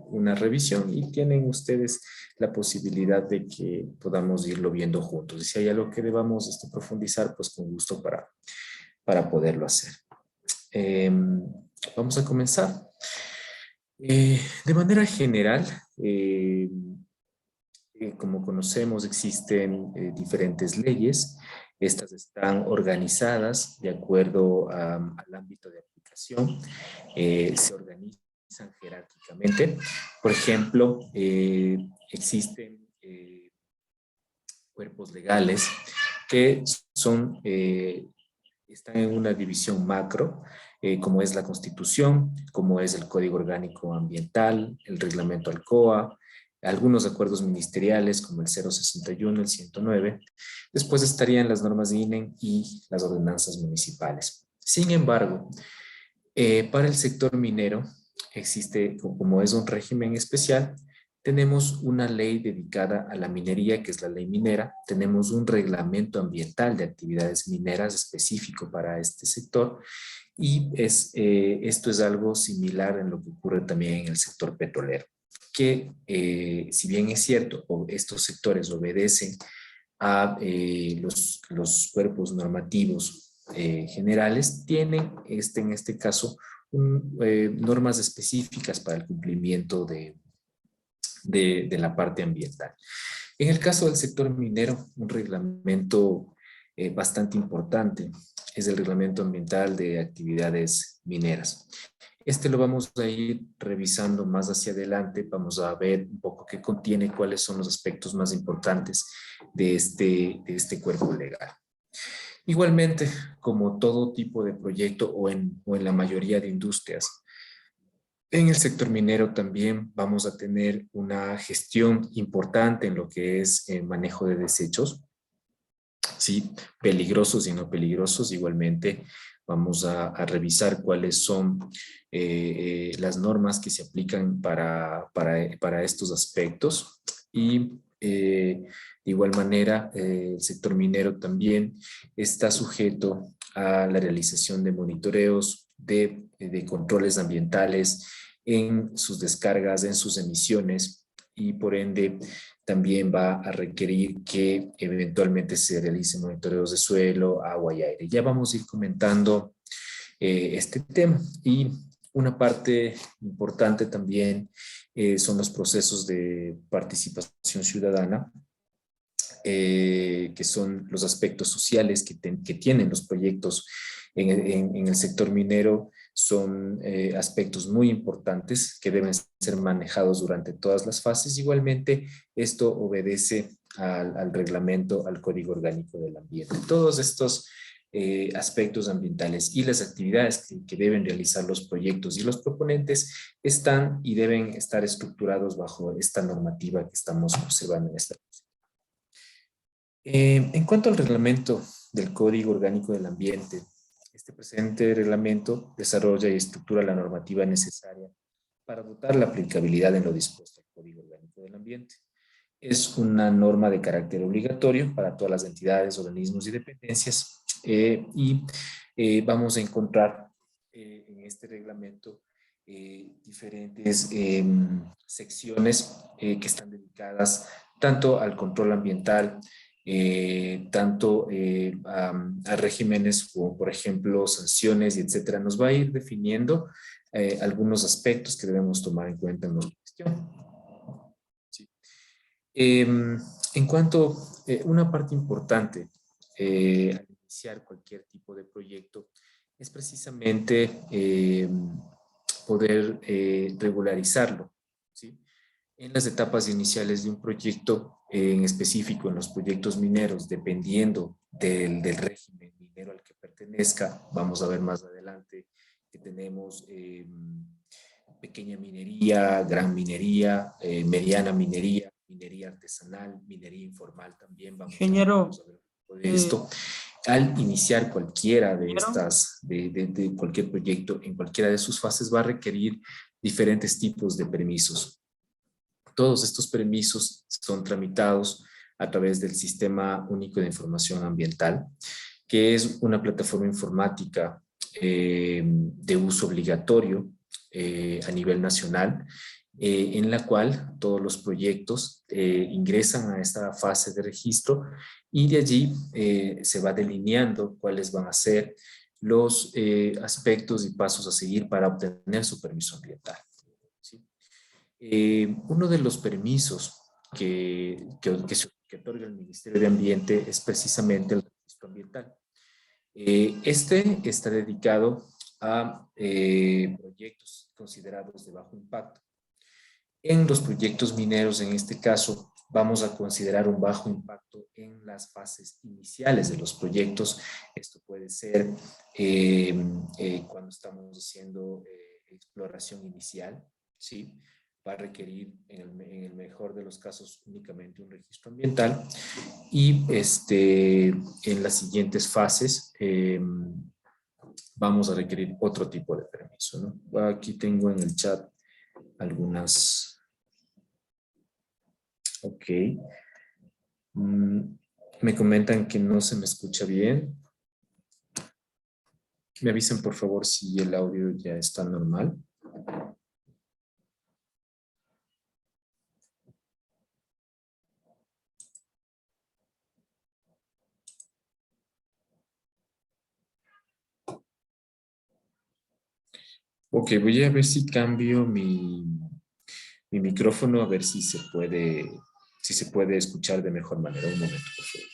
una revisión y tienen ustedes la posibilidad de que podamos irlo viendo juntos. Y si hay algo que debamos profundizar, pues con gusto para poderlo hacer. Vamos a comenzar. De manera general, como conocemos, existen diferentes leyes. Estas están organizadas de acuerdo al ámbito de aplicación. Se organizan jerárquicamente. Por ejemplo, existen cuerpos legales que están en una división macro, como es la Constitución, como es el Código Orgánico Ambiental, el Reglamento ALCOA, algunos acuerdos ministeriales como el 061, el 109. Después estarían las normas de INE y las ordenanzas municipales. Sin embargo, para el sector minero existe, como es un régimen especial, tenemos una ley dedicada a la minería, que es la ley minera. Tenemos un reglamento ambiental de actividades mineras específico para este sector. Y esto es algo similar en lo que ocurre también en el sector petrolero, que si bien es cierto, estos sectores obedecen a los cuerpos normativos generales, tienen en este caso normas específicas para el cumplimiento de la parte ambiental. En el caso del sector minero, un reglamento bastante importante es el Reglamento Ambiental de Actividades Mineras. Lo vamos a ir revisando más hacia adelante. Vamos a ver un poco qué contiene, cuáles son los aspectos más importantes de este cuerpo legal. Igualmente, como todo tipo de proyecto o en la mayoría de industrias, en el sector minero también vamos a tener una gestión importante en lo que es el manejo de desechos, ¿sí? Peligrosos y no peligrosos. Igualmente vamos a revisar cuáles son las normas que se aplican para estos aspectos. Y de igual manera, el sector minero también está sujeto a la realización de monitoreos, de controles ambientales en sus descargas, en sus emisiones, y por ende también va a requerir que eventualmente se realicen monitoreos de suelo, agua y aire. Ya vamos a ir comentando este tema. Y una parte importante también son los procesos de participación ciudadana, que son los aspectos sociales que tienen los proyectos en el sector minero. Son aspectos muy importantes que deben ser manejados durante todas las fases. Igualmente, esto obedece al reglamento, al Código Orgánico del Ambiente. Todos estos aspectos ambientales y las actividades que deben realizar los proyectos y los proponentes están y deben estar estructurados bajo esta normativa que estamos observando en esta. En cuanto al reglamento del Código Orgánico del Ambiente, este presente reglamento desarrolla y estructura la normativa necesaria para dotar la aplicabilidad en lo dispuesto al Código Orgánico del Ambiente. Es una norma de carácter obligatorio para todas las entidades, organismos y dependencias, vamos a encontrar en este reglamento diferentes secciones que están dedicadas tanto al control ambiental, tanto a regímenes como, por ejemplo, sanciones y etcétera. Nos va a ir definiendo algunos aspectos que debemos tomar en cuenta en nuestra gestión. Sí. En cuanto a una parte importante al iniciar cualquier tipo de proyecto es precisamente poder regularizarlo, ¿sí? En las etapas iniciales de un proyecto, en específico en los proyectos mineros, dependiendo del régimen minero al que pertenezca, vamos a ver más adelante que tenemos pequeña minería, gran minería, mediana minería, minería artesanal, minería informal también. Vamos a ver un poco de esto. Al iniciar cualquiera de estas, de cualquier proyecto, en cualquiera de sus fases va a requerir diferentes tipos de permisos. Todos estos permisos son tramitados a través del Sistema Único de Información Ambiental, que es una plataforma informática de uso obligatorio a nivel nacional, en la cual todos los proyectos ingresan a esta fase de registro y de allí se va delineando cuáles van a ser los aspectos y pasos a seguir para obtener su permiso ambiental. ¿Sí? Uno de los permisos que otorga el Ministerio de Ambiente es precisamente el registro ambiental. Este está dedicado a proyectos considerados de bajo impacto. En los proyectos mineros, en este caso, vamos a considerar un bajo impacto en las fases iniciales de los proyectos. Esto puede ser cuando estamos haciendo exploración inicial, ¿sí? Va a requerir, en el mejor de los casos, únicamente un registro ambiental. Y en las siguientes fases vamos a requerir otro tipo de permiso, ¿no? Aquí tengo en el chat algunas. Ok. Me comentan que no se me escucha bien. Me avisen, por favor, si el audio ya está normal. Ok, voy a ver si cambio mi micrófono, a ver si se puede escuchar de mejor manera. Un momento, por favor.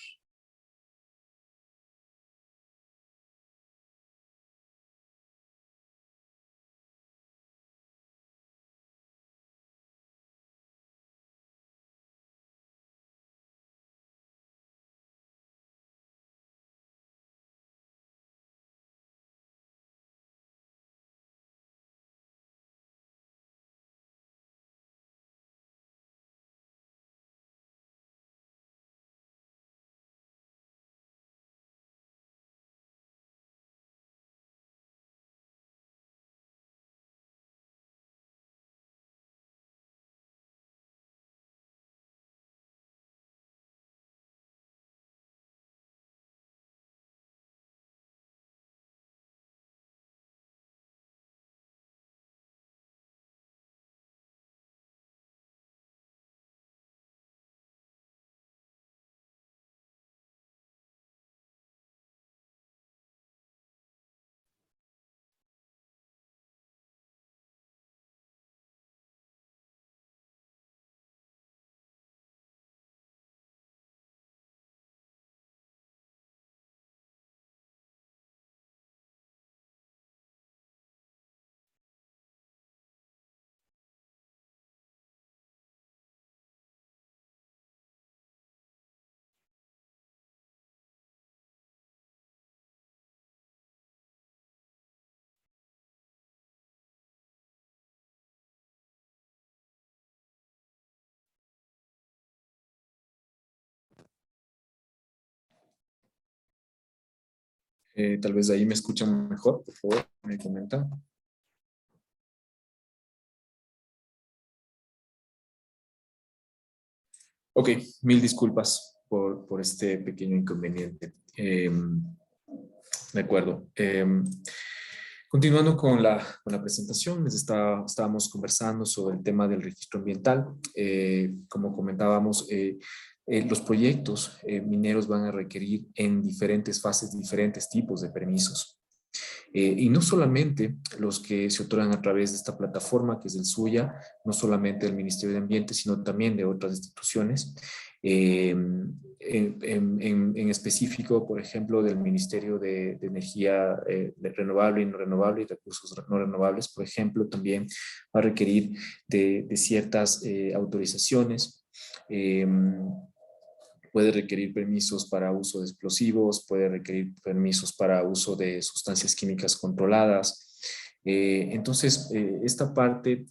Tal vez ahí me escuchan mejor, por favor, me comentan. Ok, mil disculpas por este pequeño inconveniente. De acuerdo. Continuando con la presentación, estábamos conversando sobre el tema del registro ambiental. Como comentábamos, los proyectos mineros van a requerir en diferentes fases diferentes tipos de permisos. Y no solamente los que se otorgan a través de esta plataforma, que es el SUYA, no solamente del Ministerio de Ambiente, sino también de otras instituciones. En específico, por ejemplo, del Ministerio de Energía de renovable y no renovable y recursos no renovables, por ejemplo, también va a requerir de ciertas autorizaciones. Puede requerir permisos para uso de explosivos, puede requerir permisos para uso de sustancias químicas controladas. Entonces, esta parte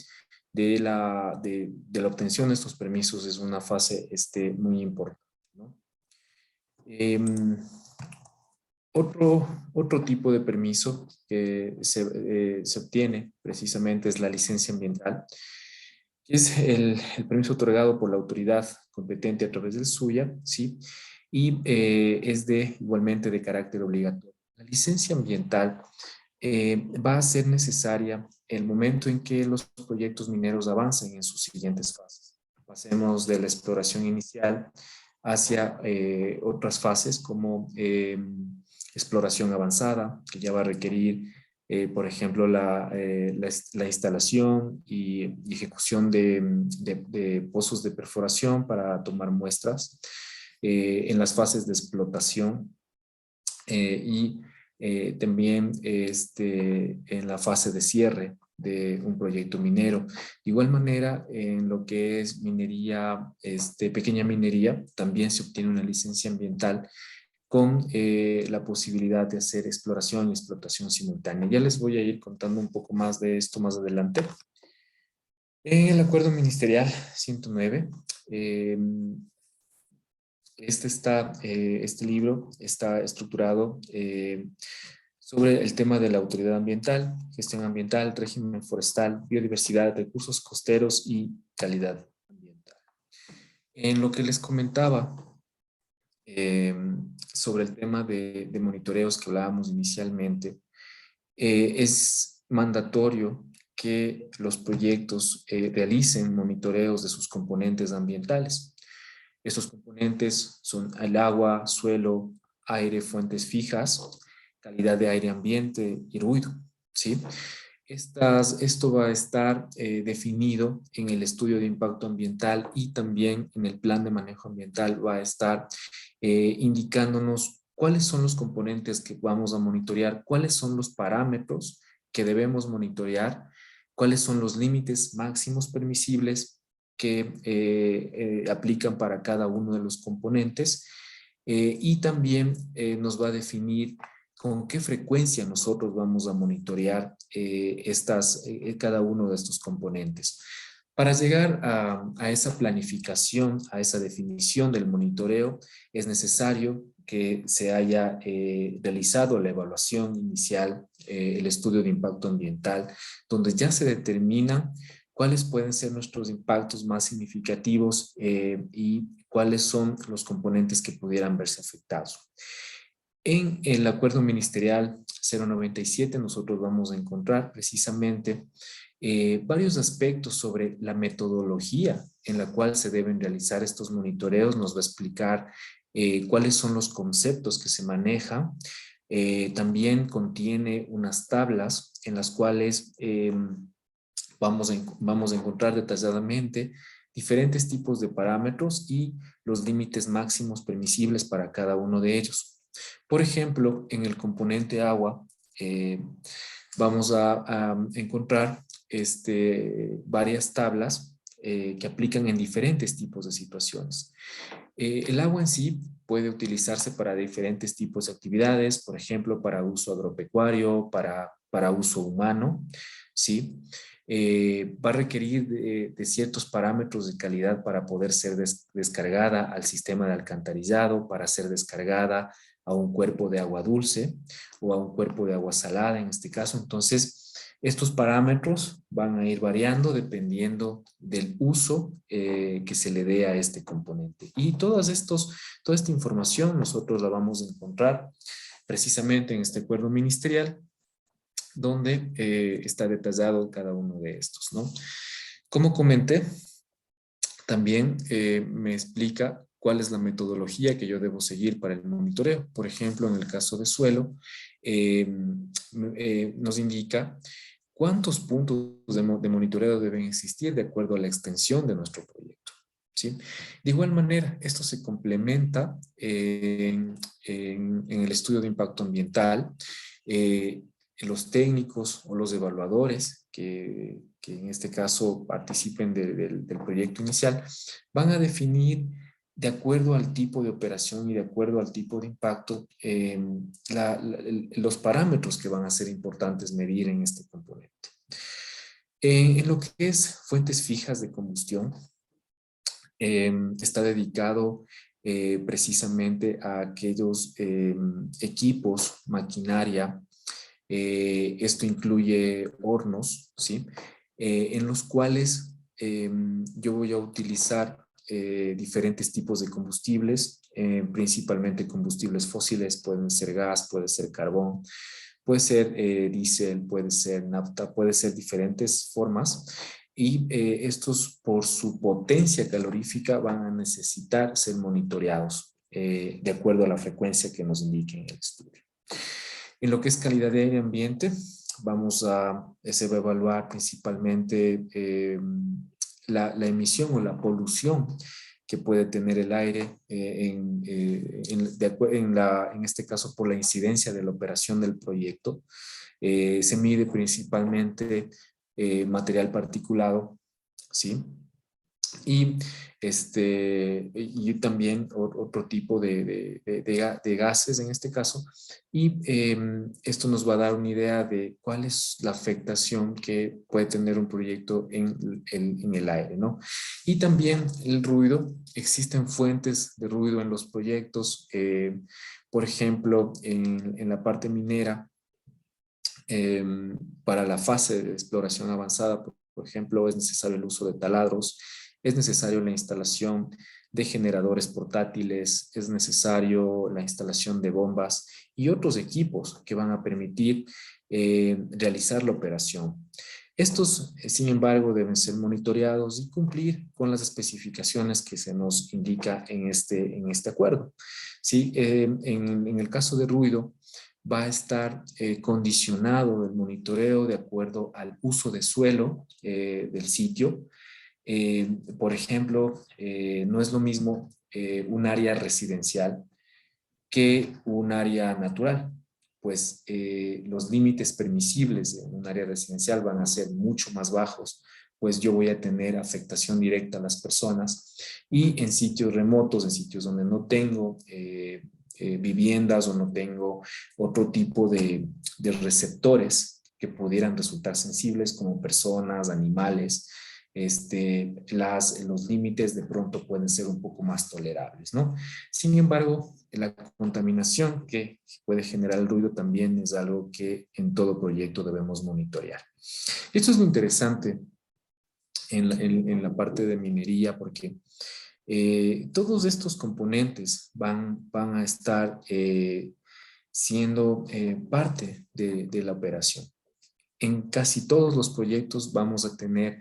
de la obtención de estos permisos es una fase muy importante, ¿no? Otro tipo de permiso que se obtiene precisamente es la licencia ambiental, que es el permiso otorgado por la autoridad competente a través del SUYA, ¿sí? Y es igualmente de carácter obligatorio. La licencia ambiental va a ser necesaria el momento en que los proyectos mineros avancen en sus siguientes fases. Pasemos de la exploración inicial hacia otras fases como exploración avanzada, que ya va a requerir, por ejemplo, la instalación y ejecución de pozos de perforación para tomar muestras en las fases de explotación y también en la fase de cierre de un proyecto minero. De igual manera, en lo que es minería, pequeña minería, también se obtiene una licencia ambiental con la posibilidad de hacer exploración y explotación simultánea. Ya les voy a ir contando un poco más de esto más adelante. En el acuerdo ministerial 109, este libro está estructurado sobre el tema de la autoridad ambiental, gestión ambiental, régimen forestal, biodiversidad, recursos costeros y calidad ambiental. En lo que les comentaba sobre el tema de monitoreos que hablábamos inicialmente, es mandatorio que los proyectos realicen monitoreos de sus componentes ambientales. Estos componentes son el agua, suelo, aire, fuentes fijas, calidad de aire ambiente y ruido, ¿sí? Esto va a estar definido en el estudio de impacto ambiental y también en el plan de manejo ambiental va a estar indicándonos cuáles son los componentes que vamos a monitorear, cuáles son los parámetros que debemos monitorear, cuáles son los límites máximos permisibles que aplican para cada uno de los componentes y también nos va a definir con qué frecuencia nosotros vamos a monitorear cada uno de estos componentes. Para llegar a esa planificación, a esa definición del monitoreo, es necesario que se haya realizado la evaluación inicial, el estudio de impacto ambiental, donde ya se determina cuáles pueden ser nuestros impactos más significativos y cuáles son los componentes que pudieran verse afectados. En el acuerdo ministerial 097 nosotros vamos a encontrar precisamente varios aspectos sobre la metodología en la cual se deben realizar estos monitoreos. Nos va a explicar cuáles son los conceptos que se manejan. También contiene unas tablas en las cuales vamos a encontrar detalladamente diferentes tipos de parámetros y los límites máximos permisibles para cada uno de ellos. Por ejemplo, en el componente agua vamos a encontrar varias tablas que aplican en diferentes tipos de situaciones. El agua en sí puede utilizarse para diferentes tipos de actividades, por ejemplo, para uso agropecuario, para uso humano, ¿sí? Va a requerir de ciertos parámetros de calidad para poder ser descargada al sistema de alcantarillado, para ser descargada a un cuerpo de agua dulce o a un cuerpo de agua salada en este caso. Entonces, estos parámetros van a ir variando dependiendo del uso que se le dé a este componente. Y toda esta información nosotros la vamos a encontrar precisamente en este acuerdo ministerial donde está detallado cada uno de estos, ¿no? Como comenté, también me explica cuál es la metodología que yo debo seguir para el monitoreo. Por ejemplo, en el caso de suelo, nos indica cuántos puntos de monitoreo deben existir de acuerdo a la extensión de nuestro proyecto, ¿sí? De igual manera, esto se complementa en el estudio de impacto ambiental. Los técnicos o los evaluadores que en este caso participen del proyecto inicial, van a definir de acuerdo al tipo de operación y de acuerdo al tipo de impacto los parámetros que van a ser importantes medir en este componente. En lo que es fuentes fijas de combustión, está dedicado precisamente a aquellos equipos, maquinaria. Esto incluye hornos, ¿sí? En los cuales yo voy a utilizar diferentes tipos de combustibles, principalmente combustibles fósiles, pueden ser gas, puede ser carbón, Puede ser diésel, puede ser nafta, puede ser diferentes formas. Y estos, por su potencia calorífica, van a necesitar ser monitoreados de acuerdo a la frecuencia que nos indique en el estudio. En lo que es calidad de aire y ambiente, se va a evaluar principalmente la emisión o la polución que puede tener el aire en este caso por la incidencia de la operación del proyecto. Se mide principalmente material particulado, ¿sí? Y, y también otro tipo de gases en este caso. Y esto nos va a dar una idea de cuál es la afectación que puede tener un proyecto en el aire, ¿no? Y también el ruido. Existen fuentes de ruido en los proyectos. Por ejemplo, en la parte minera, eh, para la fase de exploración avanzada, por ejemplo, es necesario el uso de taladros, es necesario la instalación de generadores portátiles, es necesario la instalación de bombas y otros equipos que van a permitir realizar la operación. Estos, sin embargo, deben ser monitoreados y cumplir con las especificaciones que se nos indica en este acuerdo. ¿Sí? En el caso de ruido, va a estar condicionado el monitoreo de acuerdo al uso de suelo del sitio. Por ejemplo, no es lo mismo un área residencial que un área natural, pues los límites permisibles en un área residencial van a ser mucho más bajos, pues yo voy a tener afectación directa a las personas, y en sitios remotos, en sitios donde no tengo viviendas o no tengo otro tipo de receptores que pudieran resultar sensibles como personas, animales, los límites de pronto pueden ser un poco más tolerables, ¿no? Sin embargo, la contaminación que puede generar el ruido también es algo que en todo proyecto debemos monitorear. Esto es lo interesante en la parte de minería, porque todos estos componentes van a estar siendo parte de la operación. En casi todos los proyectos vamos a tener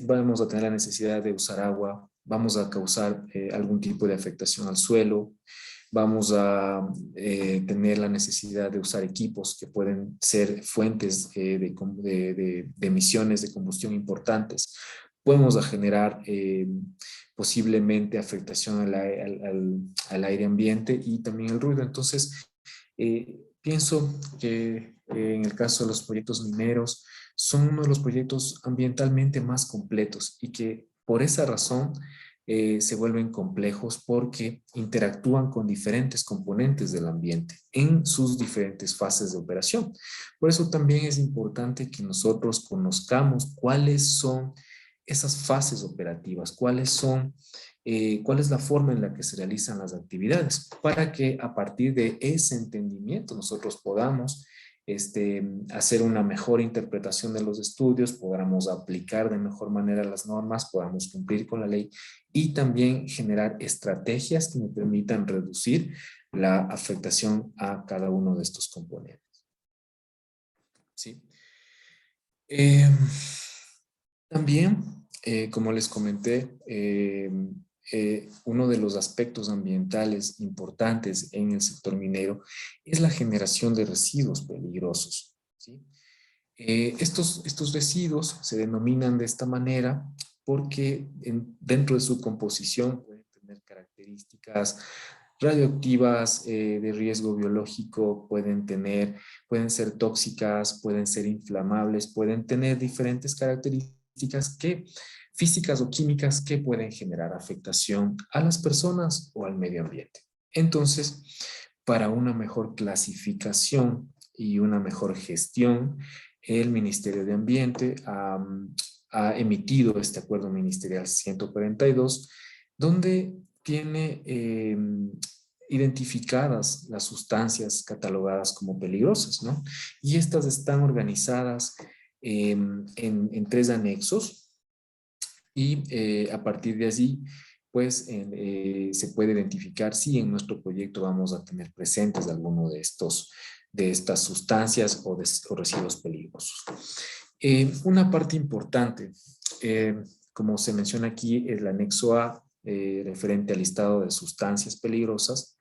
vamos a tener la necesidad de usar agua, vamos a causar algún tipo de afectación al suelo, vamos a tener la necesidad de usar equipos que pueden ser fuentes de emisiones de combustión importantes. Podemos a generar posiblemente afectación al aire ambiente y también el ruido. Entonces, pienso que en el caso de los proyectos mineros, son uno de los proyectos ambientalmente más completos y que por esa razón se vuelven complejos porque interactúan con diferentes componentes del ambiente en sus diferentes fases de operación. Por eso también es importante que nosotros conozcamos cuáles son esas fases operativas, cuál es la forma en la que se realizan las actividades, para que a partir de ese entendimiento nosotros podamos hacer una mejor interpretación de los estudios, podamos aplicar de mejor manera las normas, podamos cumplir con la ley y también generar estrategias que me permitan reducir la afectación a cada uno de estos componentes. ¿Sí? También, como les comenté, uno de los aspectos ambientales importantes en el sector minero es la generación de residuos peligrosos, ¿sí? Estos residuos se denominan de esta manera porque dentro de su composición pueden tener características radioactivas, de riesgo biológico, pueden ser tóxicas, pueden ser inflamables, pueden tener diferentes características físicas o químicas que pueden generar afectación a las personas o al medio ambiente. Entonces, para una mejor clasificación y una mejor gestión, el Ministerio de Ambiente ha emitido este acuerdo ministerial 142, donde tiene identificadas las sustancias catalogadas como peligrosas, ¿no? Y estas están organizadas en 3 anexos y a partir de allí pues se puede identificar si en nuestro proyecto vamos a tener presentes alguno de estas sustancias o residuos peligrosos. Una parte importante, como se menciona aquí, es el anexo A, referente al listado de sustancias peligrosas,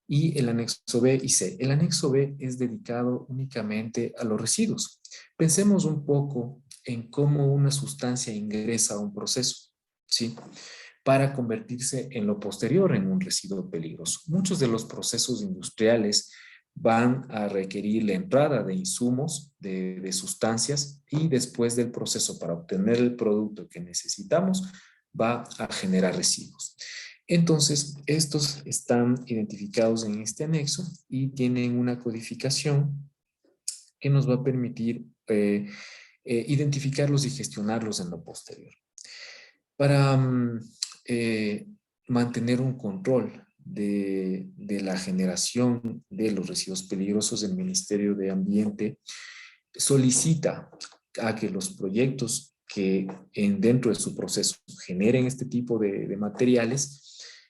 y el anexo B y C. El anexo B es dedicado únicamente a los residuos. Pensemos un poco en cómo una sustancia ingresa a un proceso, ¿sí? Para convertirse en lo posterior en un residuo peligroso. Muchos de los procesos industriales van a requerir la entrada de insumos, de sustancias, y después del proceso para obtener el producto que necesitamos, va a generar residuos. Entonces, estos están identificados en este anexo y tienen una codificación que nos va a permitir identificarlos y gestionarlos en lo posterior. Para mantener un control de la generación de los residuos peligrosos, el Ministerio de Ambiente solicita a que los proyectos que dentro de su proceso generen este tipo de materiales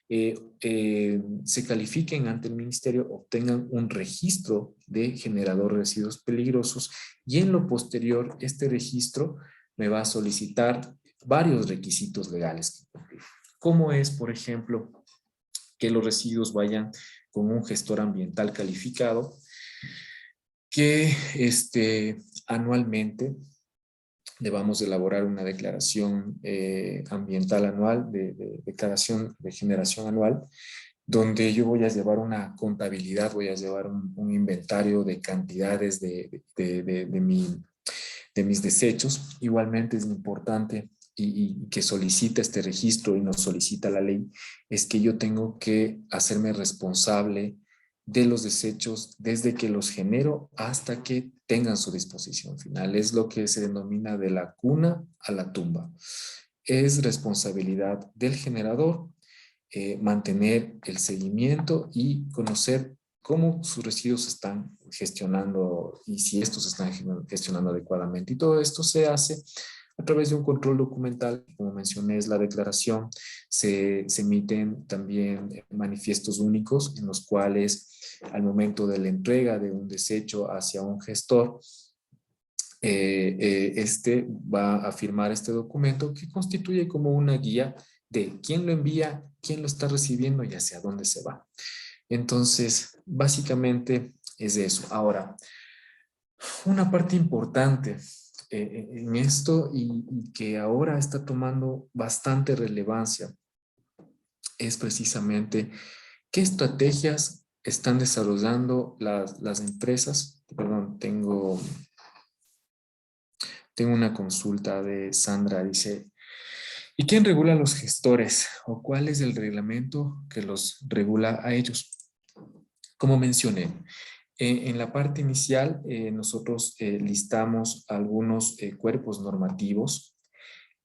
se califiquen ante el ministerio, obtengan un registro de generador de residuos peligrosos, y en lo posterior este registro me va a solicitar varios requisitos legales que cumplir. Como es, por ejemplo, que los residuos vayan con un gestor ambiental calificado, que anualmente debamos elaborar una declaración ambiental anual, declaración de generación anual, donde yo voy a llevar una contabilidad, voy a llevar un inventario de cantidades de mis desechos. Igualmente es importante y que solicita este registro y nos solicita la ley, es que yo tengo que hacerme responsable de los desechos desde que los genero hasta que tengan su disposición final. Es lo que se denomina de la cuna a la tumba. Es responsabilidad del generador mantener el seguimiento y conocer cómo sus residuos se están gestionando y si estos se están gestionando adecuadamente. Y todo esto se hace a través de un control documental. Como mencioné, es la declaración. Se emiten también manifiestos únicos en los cuales al momento de la entrega de un desecho hacia un gestor, este va a firmar este documento que constituye como una guía de quién lo envía, quién lo está recibiendo y hacia dónde se va. Entonces, básicamente es eso. Ahora, una parte importante en esto y que ahora está tomando bastante relevancia es precisamente qué estrategias están desarrollando las empresas. Perdón, tengo una consulta de Sandra, dice, ¿y quién regula a los gestores o cuál es el reglamento que los regula a ellos? Como mencioné, en la parte inicial nosotros listamos algunos cuerpos normativos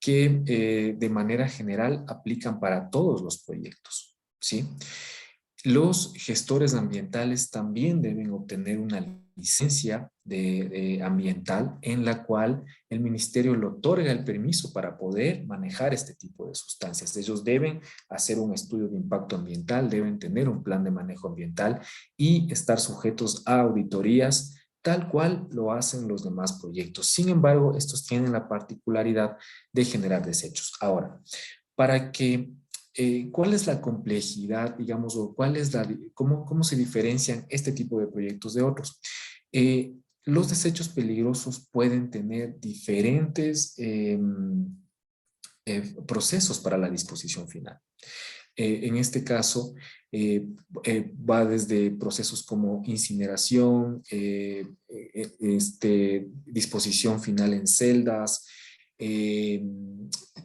que de manera general aplican para todos los proyectos, ¿sí? Los gestores ambientales también deben obtener una licencia ambiental en la cual el ministerio le otorga el permiso para poder manejar este tipo de sustancias. Ellos deben hacer un estudio de impacto ambiental, deben tener un plan de manejo ambiental y estar sujetos a auditorías tal cual lo hacen los demás proyectos. Sin embargo, estos tienen la particularidad de generar desechos. Ahora, para que ¿cuál es la complejidad, digamos, o cómo se diferencian este tipo de proyectos de otros? Los desechos peligrosos pueden tener diferentes procesos para la disposición final. En este caso, va desde procesos como incineración, disposición final en celdas,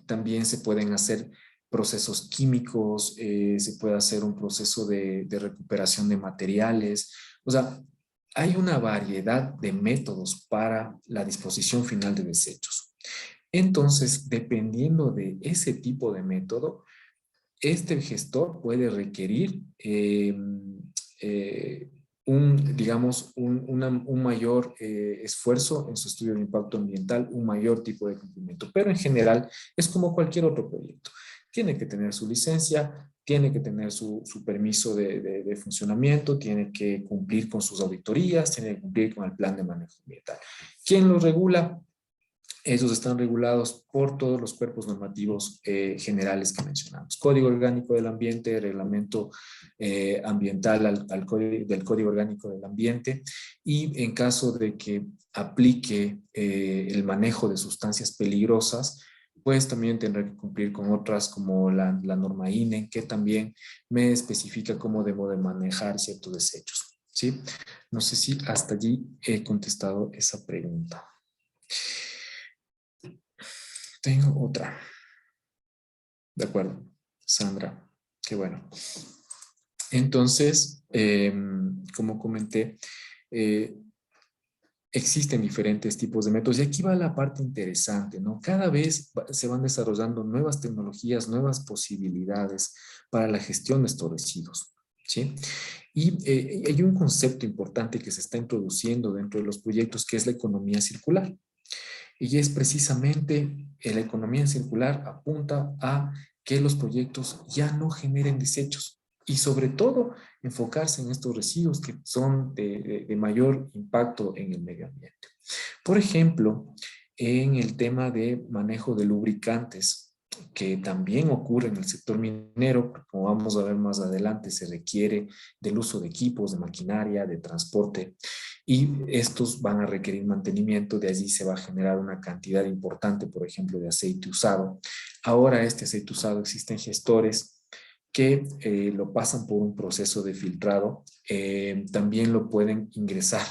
también se pueden hacer procesos químicos, se puede hacer un proceso de recuperación de materiales. O sea, hay una variedad de métodos para la disposición final de desechos. Entonces, dependiendo de ese tipo de método, este gestor puede requerir un mayor esfuerzo en su estudio de impacto ambiental, un mayor tipo de cumplimiento, pero en general es como cualquier otro proyecto. tiene que tener su licencia, tiene que tener su permiso de funcionamiento, tiene que cumplir con sus auditorías, tiene que cumplir con el plan de manejo ambiental. ¿Quién lo regula? Esos están regulados por todos los cuerpos normativos generales que mencionamos. Código Orgánico del Ambiente, Reglamento Ambiental del Código Orgánico del Ambiente, y en caso de que aplique el manejo de sustancias peligrosas, pues también tendrá que cumplir con otras como la norma INE, que también me especifica cómo debo de manejar ciertos desechos, ¿sí? No sé si hasta allí he contestado esa pregunta. Tengo otra. De acuerdo, Sandra. Qué bueno. Entonces, como comenté, eh, existen diferentes tipos de métodos y aquí va la parte interesante, ¿no? Cada vez se van desarrollando nuevas tecnologías, nuevas posibilidades para la gestión de estos residuos, ¿sí? Y hay un concepto importante que se está introduciendo dentro de los proyectos que es la economía circular. Y es precisamente la economía circular apunta a que los proyectos ya no generen desechos y sobre todo enfocarse en estos residuos que son de mayor impacto en el medio ambiente. Por ejemplo, en el tema de manejo de lubricantes, que también ocurre en el sector minero, como vamos a ver más adelante, se requiere del uso de equipos, de maquinaria, de transporte, y estos van a requerir mantenimiento, de allí se va a generar una cantidad importante, por ejemplo, de aceite usado. Ahora este aceite usado existen gestores que lo pasan por un proceso de filtrado, también lo pueden ingresar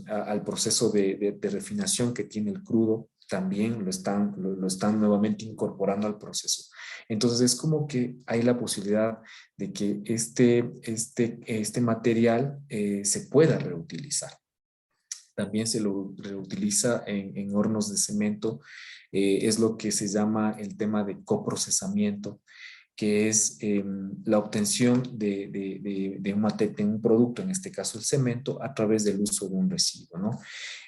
al proceso de refinación que tiene el crudo, también lo están nuevamente incorporando al proceso. Entonces es como que hay la posibilidad de que este material se pueda reutilizar. También se lo reutiliza en hornos de cemento, es lo que se llama el tema de coprocesamiento, que es la obtención de un producto, en este caso el cemento, a través del uso de un residuo, ¿no?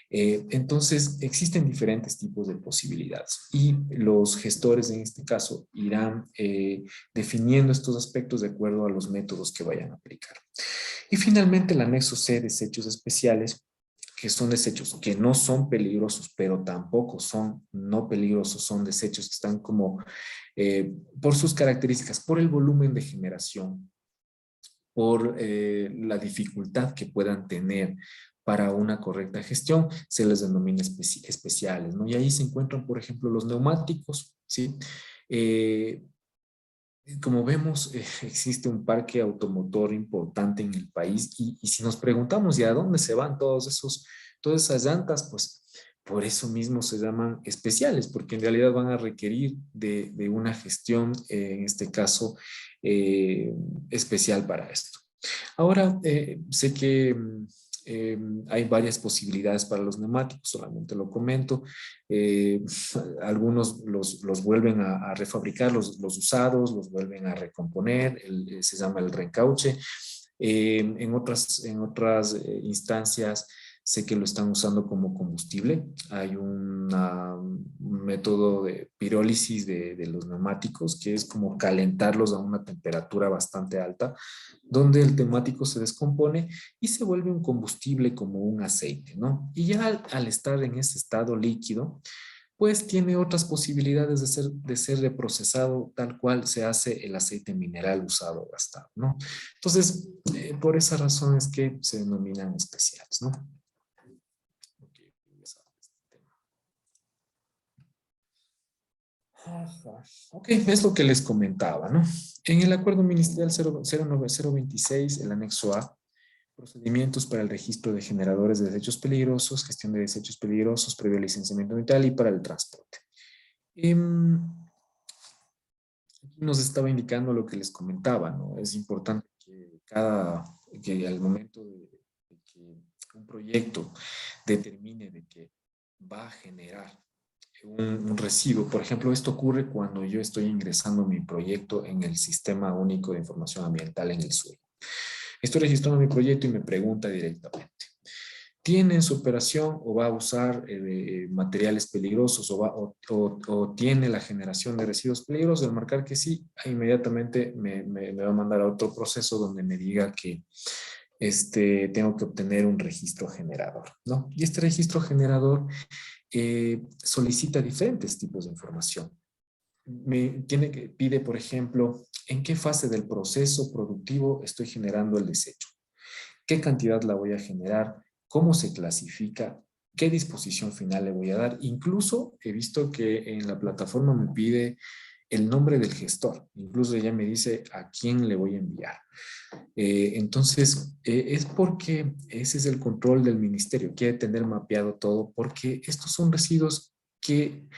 Entonces, existen diferentes tipos de posibilidades y los gestores en este caso irán definiendo estos aspectos de acuerdo a los métodos que vayan a aplicar. Y finalmente el anexo C, desechos especiales, que son desechos que no son peligrosos, pero tampoco son no peligrosos, son desechos que están como por sus características, por el volumen de generación, por la dificultad que puedan tener para una correcta gestión, se les denomina especiales, ¿no? Y ahí se encuentran, por ejemplo, los neumáticos, ¿sí? Como vemos, existe un parque automotor importante en el país y si nos preguntamos, ¿y a dónde se van todas esas llantas? Pues por eso mismo se llaman especiales, porque en realidad van a requerir de una gestión, en este caso, especial para esto. Ahora, sé que hay varias posibilidades para los neumáticos, solamente lo comento. Eh, Algunos los vuelven a refabricar, los usados, los vuelven a recomponer, se llama el reencauche. En otras instancias sé que lo están usando como combustible. Hay un método de pirólisis de los neumáticos que es como calentarlos a una temperatura bastante alta, donde el neumático se descompone y se vuelve un combustible como un aceite, ¿no? Y ya al estar en ese estado líquido, pues tiene otras posibilidades de ser reprocesado tal cual se hace el aceite mineral usado o gastado, ¿no? Entonces, por esa razón es que se denominan especiales, ¿no? Ajá. Ok, es lo que les comentaba, ¿no? En el Acuerdo Ministerial 09026, el anexo A, procedimientos para el registro de generadores de desechos peligrosos, gestión de desechos peligrosos, previo licenciamiento ambiental y para el transporte. Aquí nos estaba indicando lo que les comentaba, ¿no? Es importante que al momento de que un proyecto determine de que va a generar un residuo. Por ejemplo, esto ocurre cuando yo estoy ingresando mi proyecto en el Sistema Único de Información Ambiental en el SUE. Estoy registrando mi proyecto y me pregunta directamente, tiene en su operación o va a usar materiales peligrosos o tiene la generación de residuos peligrosos, al marcar que sí, inmediatamente me va a mandar a otro proceso donde me diga que tengo que obtener un registro generador, ¿no? Y este registro generador solicita diferentes tipos de información. Pide, por ejemplo, en qué fase del proceso productivo estoy generando el desecho, qué cantidad la voy a generar, cómo se clasifica, qué disposición final le voy a dar. Incluso he visto que en la plataforma me pide el nombre del gestor, incluso ella me dice a quién le voy a enviar. Entonces, es porque ese es el control del ministerio, quiere tener mapeado todo, porque estos son residuos que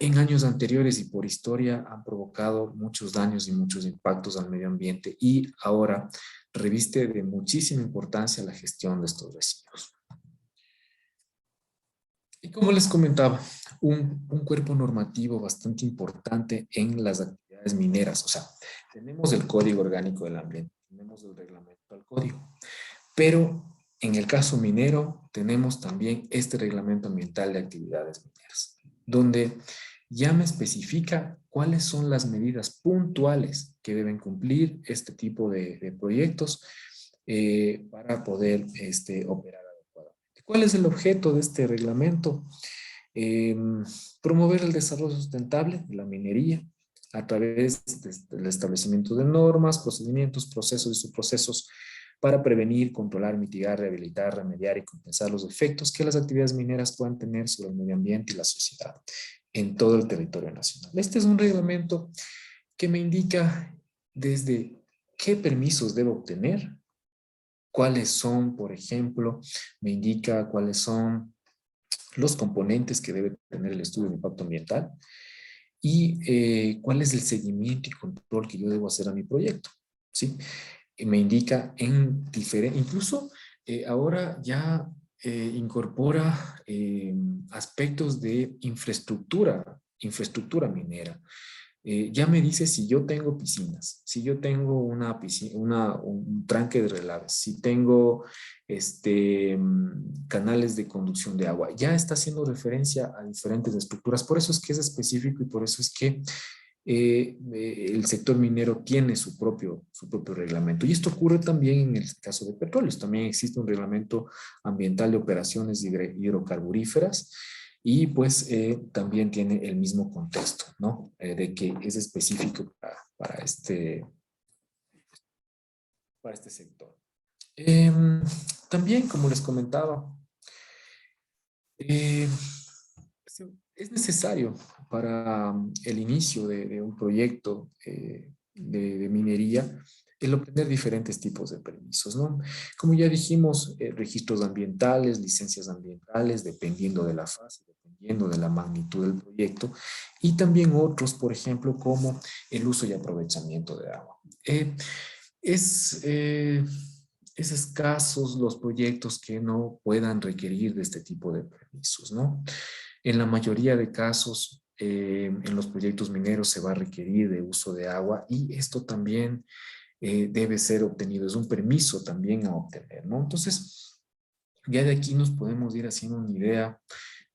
en años anteriores y por historia han provocado muchos daños y muchos impactos al medio ambiente y ahora reviste de muchísima importancia la gestión de estos residuos. Y como les comentaba, un cuerpo normativo bastante importante en las actividades mineras. O sea, tenemos el Código Orgánico del Ambiente, tenemos el reglamento al código, pero en el caso minero tenemos también este reglamento ambiental de actividades mineras, donde ya me especifica cuáles son las medidas puntuales que deben cumplir este tipo de proyectos para poder operar adecuadamente. ¿Cuál es el objeto de este reglamento? Eh, Promover el desarrollo sustentable de la minería a través del establecimiento de normas, procedimientos, procesos y subprocesos para prevenir, controlar, mitigar, rehabilitar, remediar y compensar los efectos que las actividades mineras puedan tener sobre el medio ambiente y la sociedad en todo el territorio nacional. Este es un reglamento que me indica desde qué permisos debo obtener, cuáles son, por ejemplo, me indica cuáles son los componentes que debe tener el estudio de impacto ambiental y cuál es el seguimiento y control que yo debo hacer a mi proyecto, ¿sí? Y me indica en diferente, incluso ahora ya incorpora aspectos de infraestructura minera. Ya me dice si yo tengo piscinas, si yo tengo una piscina, un tranque de relaves, si tengo canales de conducción de agua. Ya está haciendo referencia a diferentes estructuras. Por eso es que es específico y por eso es que el sector minero tiene su propio reglamento. Y esto ocurre también en el caso de petróleos. También existe un reglamento ambiental de operaciones hidrocarburíferas y pues también tiene el mismo contexto, ¿no? De que es específico para este sector. También, como les comentaba, eh, es necesario para el inicio de un proyecto de minería el obtener diferentes tipos de permisos, ¿no? Como ya dijimos, registros ambientales, licencias ambientales, dependiendo de la fase, dependiendo de la magnitud del proyecto, y también otros, por ejemplo, como el uso y aprovechamiento de agua. Es, eh, es escasos los proyectos que no puedan requerir de este tipo de permisos, ¿no? En la mayoría de casos, en los proyectos mineros se va a requerir de uso de agua y esto también debe ser obtenido, es un permiso también a obtener, ¿no? Entonces, ya de aquí nos podemos ir haciendo una idea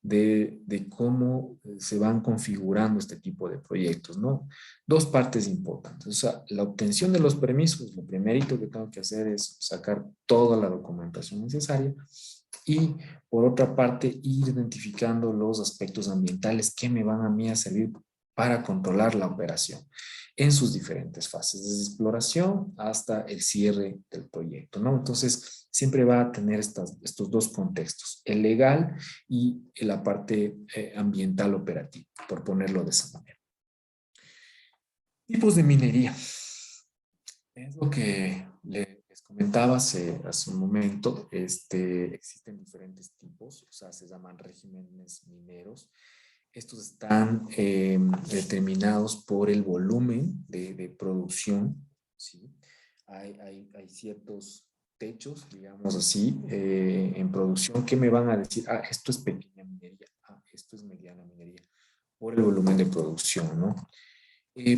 de cómo se van configurando este tipo de proyectos, ¿no? Dos partes importantes, o sea, la obtención de los permisos, lo primerito que tengo que hacer es sacar toda la documentación necesaria y por otra parte ir identificando los aspectos ambientales que me van a mí a servir para controlar la operación en sus diferentes fases, desde exploración hasta el cierre del proyecto, ¿no? Entonces, siempre va a tener estos dos contextos, el legal y la parte ambiental operativa, por ponerlo de esa manera. Tipos de minería. Es lo que les comentaba hace un momento. Existen diferentes tipos, o sea, se llaman regímenes mineros. Estos están determinados por el volumen de producción, ¿sí? Hay ciertos techos, digamos así, en producción que me van a decir, esto es pequeña minería, esto es mediana minería, por el volumen de producción, ¿no?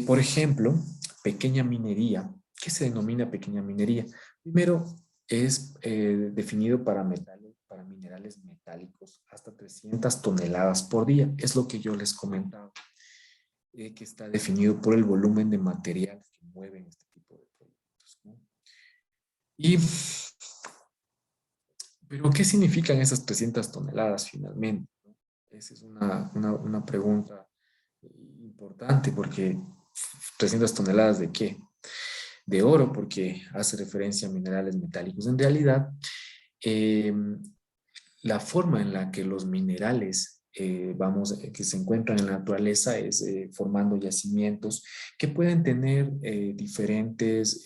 Por ejemplo, pequeña minería. ¿Qué se denomina pequeña minería? Primero, es definido para metales para minerales metálicos hasta 300 toneladas por día. Es lo que yo les comentaba, que está definido por el volumen de material que mueven este tipo de proyectos, ¿no? Y, pero, ¿qué significan esas 300 toneladas finalmente, ¿no? Esa es una pregunta importante, porque 300 toneladas ¿de qué? De oro, porque hace referencia a minerales metálicos. En realidad, eh, la forma en la que los minerales que se encuentran en la naturaleza es formando yacimientos que pueden tener diferentes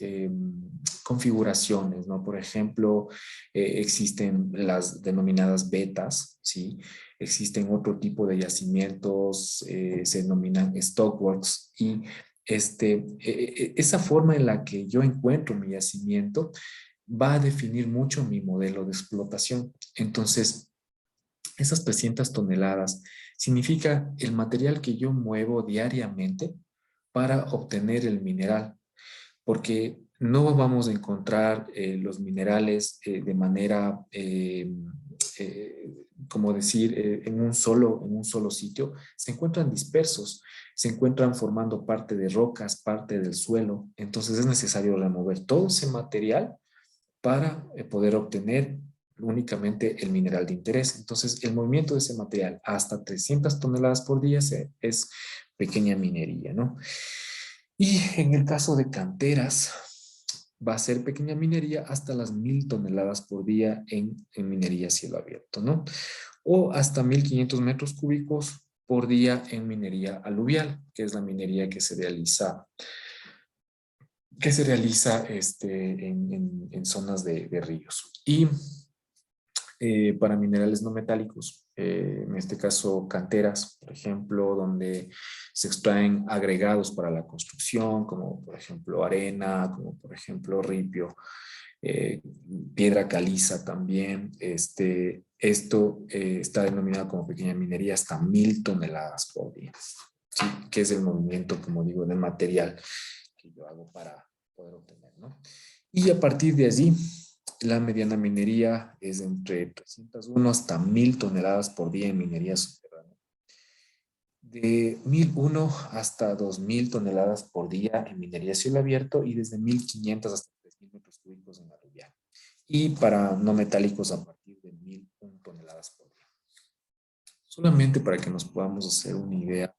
configuraciones, ¿no? Por ejemplo, existen las denominadas vetas, ¿sí? Existen otro tipo de yacimientos, se denominan stockworks, y esa forma en la que yo encuentro mi yacimiento va a definir mucho mi modelo de explotación. Entonces, esas 300 toneladas significa el material que yo muevo diariamente para obtener el mineral, porque no vamos a encontrar los minerales de manera, como decir, en un solo sitio. Se encuentran dispersos, se encuentran formando parte de rocas, parte del suelo. Entonces es necesario remover todo ese material para poder obtener únicamente el mineral de interés. Entonces, el movimiento de ese material hasta 300 toneladas por día es pequeña minería, ¿no? Y en el caso de canteras, va a ser pequeña minería hasta las 1000 toneladas por día en minería a cielo abierto, ¿no? O hasta 1500 metros cúbicos por día en minería aluvial, que es la minería que se realiza en zonas de ríos. Y para minerales no metálicos, en este caso canteras, por ejemplo, donde se extraen agregados para la construcción, como por ejemplo arena, como por ejemplo ripio, eh, piedra caliza también. Esto está denominado como pequeña minería hasta 1000 toneladas por día, ¿sí? Que es el movimiento, como digo, del material que yo hago para poder obtener, ¿no? Y a partir de allí, la mediana minería es entre 301 hasta 1000 toneladas por día en minería subterránea. De 1001 hasta 2000 toneladas por día en minería a cielo abierto, y desde 1500 hasta 3000 metros cúbicos en aluvial. Y para no metálicos a partir de 1001 toneladas por día. Solamente para que nos podamos hacer una idea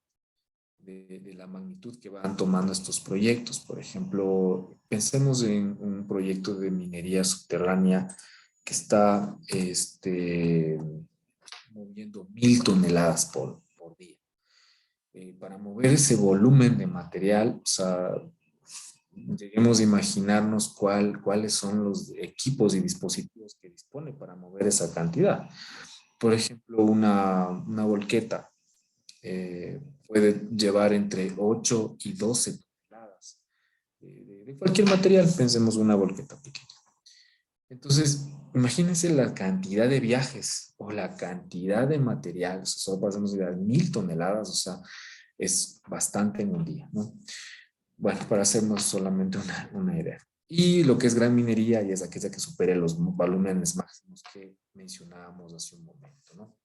de la magnitud que van tomando estos proyectos. Por ejemplo, pensemos en un proyecto de minería subterránea que está moviendo 1000 toneladas por día. Para mover ese volumen de material, o sea, lleguemos a imaginarnos cuáles son los equipos y dispositivos que dispone para mover esa cantidad. Por ejemplo, una volqueta puede llevar entre 8 y 12 toneladas de cualquier material. Pensemos una volqueta pequeña. Entonces, imagínense la cantidad de viajes o la cantidad de material. O sea, solo pasamos de 1000 toneladas, o sea, es bastante en un día, ¿no? Bueno, para hacernos solamente una idea. Y lo que es gran minería, y es aquella que supere los volúmenes máximos que mencionábamos hace un momento, ¿no?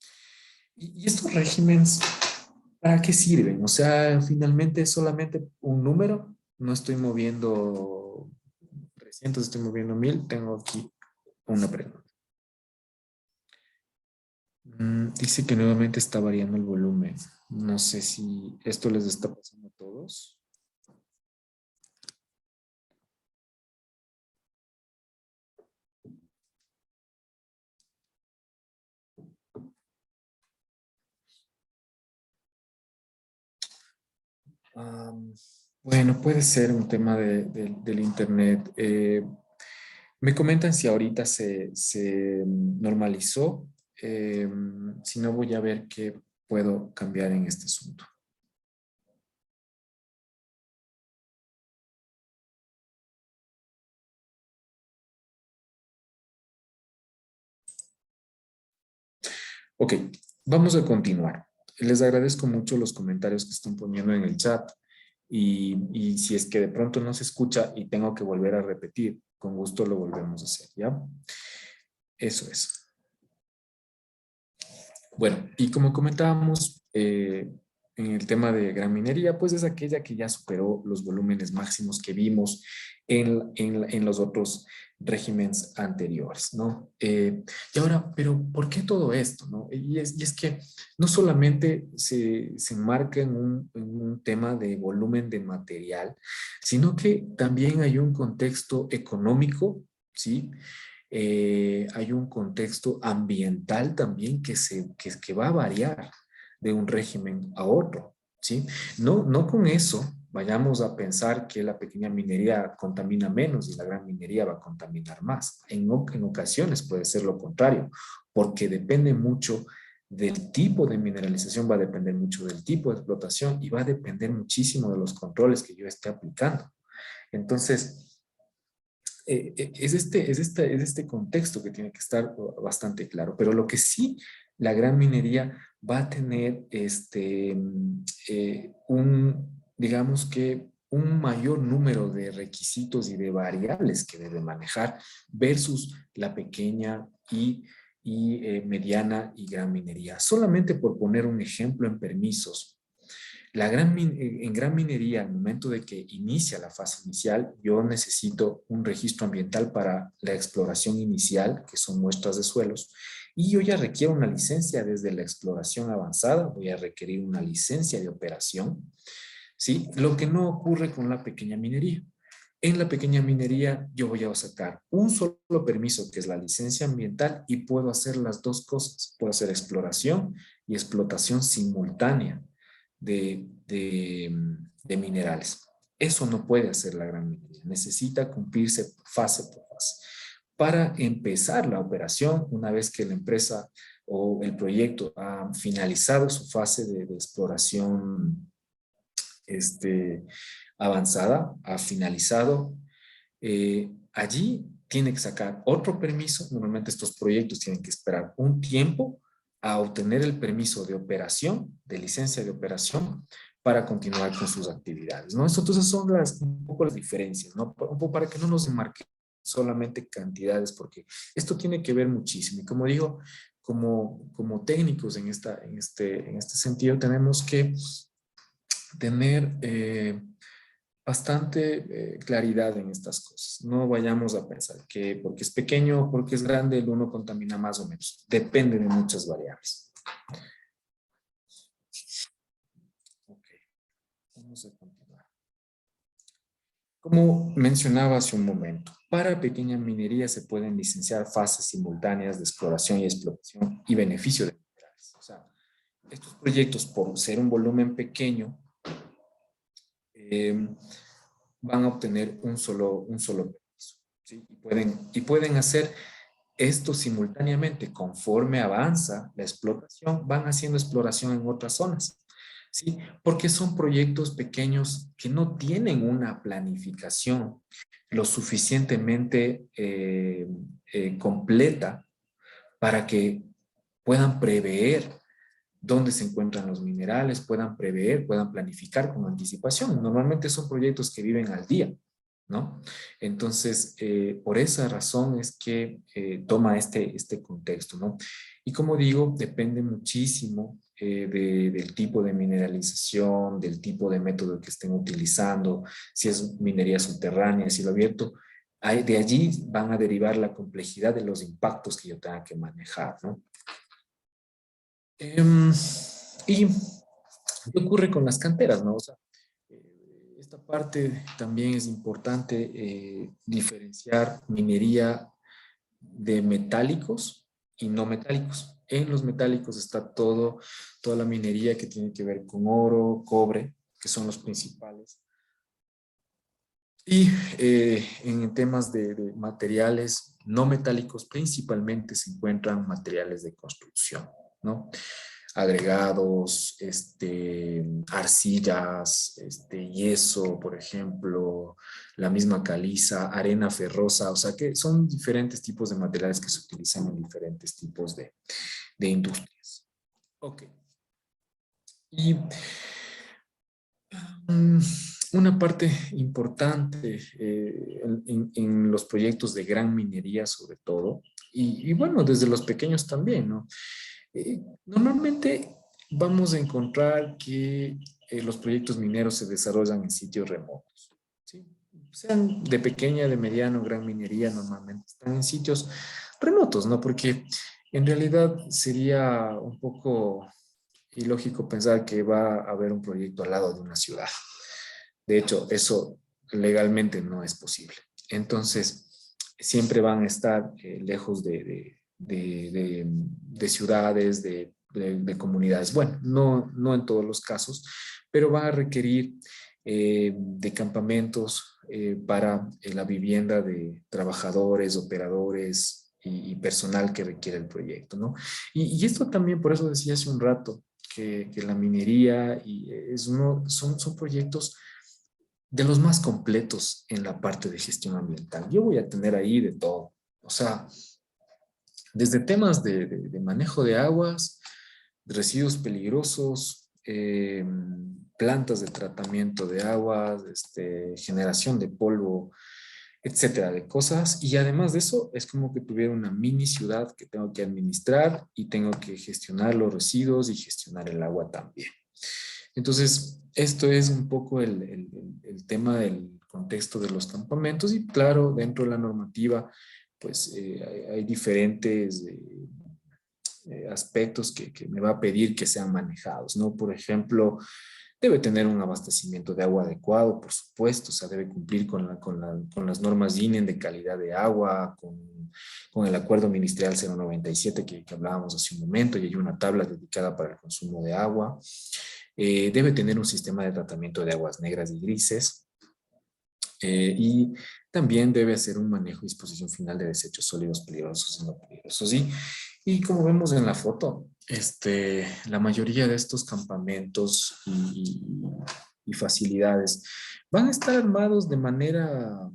Y estos regímenes, ¿para qué sirven? O sea, finalmente es solamente un número. No estoy moviendo 300, estoy moviendo 1000. Tengo aquí una pregunta. Dice que nuevamente está variando el volumen. No sé si esto les está pasando a todos. Um, bueno, puede ser un tema del internet. Me comentan si ahorita se normalizó. Si no, voy a ver qué puedo cambiar en este asunto. Ok, vamos a continuar. Les agradezco mucho los comentarios que están poniendo en el chat, y si es que de pronto no se escucha y tengo que volver a repetir, con gusto lo volvemos a hacer, ¿ya? Eso es. Bueno, y como comentábamos, en el tema de gran minería, pues es aquella que ya superó los volúmenes máximos que vimos en los otros regímenes anteriores, ¿no? Y ahora, pero ¿por qué todo esto, no? Y es que no solamente se enmarca en un tema de volumen de material, sino que también hay un contexto económico, ¿sí? Hay un contexto ambiental también que va a variar de un régimen a otro, ¿sí? No con eso vayamos a pensar que la pequeña minería contamina menos y la gran minería va a contaminar más. En ocasiones puede ser lo contrario, porque depende mucho del tipo de mineralización, va a depender mucho del tipo de explotación y va a depender muchísimo de los controles que yo esté aplicando. Entonces, es este contexto que tiene que estar bastante claro. Pero lo que sí, la gran minería va a tener digamos que un mayor número de requisitos y de variables que debe manejar versus la pequeña y mediana y gran minería. Solamente por poner un ejemplo en permisos, en gran minería, al momento de que inicia la fase inicial, yo necesito un registro ambiental para la exploración inicial, que son muestras de suelos, y yo ya requiero una licencia desde la exploración avanzada, voy a requerir una licencia de operación, ¿sí? Lo que no ocurre con la pequeña minería. En la pequeña minería yo voy a sacar un solo permiso, que es la licencia ambiental, y puedo hacer las dos cosas. Puedo hacer exploración y explotación simultánea de minerales. Eso no puede hacer la gran minería. Necesita cumplirse fase por fase. Para empezar la operación, una vez que la empresa o el proyecto ha finalizado su fase de exploración avanzada, ha finalizado, allí tiene que sacar otro permiso. Normalmente estos proyectos tienen que esperar un tiempo a obtener el permiso de operación, de licencia de operación, para continuar con sus actividades, ¿no? Entonces son un poco las diferencias, ¿no? Un poco para que no nos enmarquen solamente cantidades, porque esto tiene que ver muchísimo. Y como digo, como técnicos en este sentido, tenemos que tener bastante claridad en estas cosas. No vayamos a pensar que porque es pequeño o porque es grande el uno contamina más o menos. Depende de muchas variables. Ok, vamos a continuar. Como mencionaba hace un momento, para pequeña minería se pueden licenciar fases simultáneas de exploración y explotación y beneficio de minerales. O sea, estos proyectos, por ser un volumen pequeño, eh, van a obtener un solo permiso, ¿sí? Y pueden hacer esto simultáneamente. Conforme avanza la explotación, van haciendo exploración en otras zonas, ¿sí? Porque son proyectos pequeños que no tienen una planificación lo suficientemente completa para que puedan prever dónde se encuentran los minerales, puedan prever, puedan planificar con anticipación. Normalmente son proyectos que viven al día, ¿no? Entonces, por esa razón es que toma este contexto, ¿no? Y como digo, depende muchísimo del tipo de mineralización, del tipo de método que estén utilizando, si es minería subterránea, si lo abierto. De allí van a derivar la complejidad de los impactos que yo tenga que manejar, ¿no? ¿Y qué ocurre con las canteras, no? O sea, esta parte también es importante diferenciar minería de metálicos y no metálicos. En los metálicos está toda la minería que tiene que ver con oro, cobre, que son los principales. Y en temas de materiales no metálicos, principalmente se encuentran materiales de construcción, ¿no? Agregados, arcillas, yeso, por ejemplo, la misma caliza, arena ferrosa, o sea que son diferentes tipos de materiales que se utilizan en diferentes tipos de industrias. Ok. Y mm, una parte importante en los proyectos de gran minería sobre todo, y bueno, desde los pequeños también, ¿no? Normalmente vamos a encontrar que los proyectos mineros se desarrollan en sitios remotos, ¿sí? Sean de pequeña, de mediana o gran minería, normalmente están en sitios remotos, ¿no? Porque en realidad sería un poco ilógico pensar que va a haber un proyecto al lado de una ciudad. De hecho, eso legalmente no es posible. Entonces, siempre van a estar lejos de ciudades, de comunidades. Bueno, no en todos los casos, pero va a requerir de campamentos para la vivienda de trabajadores, operadores y personal que requiere el proyecto, ¿no? Y esto también, por eso decía hace un rato, que la minería son proyectos de los más completos en la parte de gestión ambiental. Yo voy a tener ahí de todo. O sea, desde temas de manejo de aguas, de residuos peligrosos, plantas de tratamiento de aguas, generación de polvo, etcétera, de cosas. Y además de eso, es como que tuviera una mini ciudad que tengo que administrar y tengo que gestionar los residuos y gestionar el agua también. Entonces, esto es un poco el tema del contexto de los campamentos y claro, dentro de la normativa, pues hay diferentes aspectos que me va a pedir que sean manejados, ¿no? Por ejemplo, debe tener un abastecimiento de agua adecuado, por supuesto, o sea, debe cumplir con las normas INEN de calidad de agua, con el acuerdo ministerial 097 que hablábamos hace un momento, y hay una tabla dedicada para el consumo de agua. Debe tener un sistema de tratamiento de aguas negras y grises, y también debe hacer un manejo y disposición final de desechos sólidos peligrosos y no peligrosos. Y como vemos en la foto, la mayoría de estos campamentos y facilidades van a estar armados de manera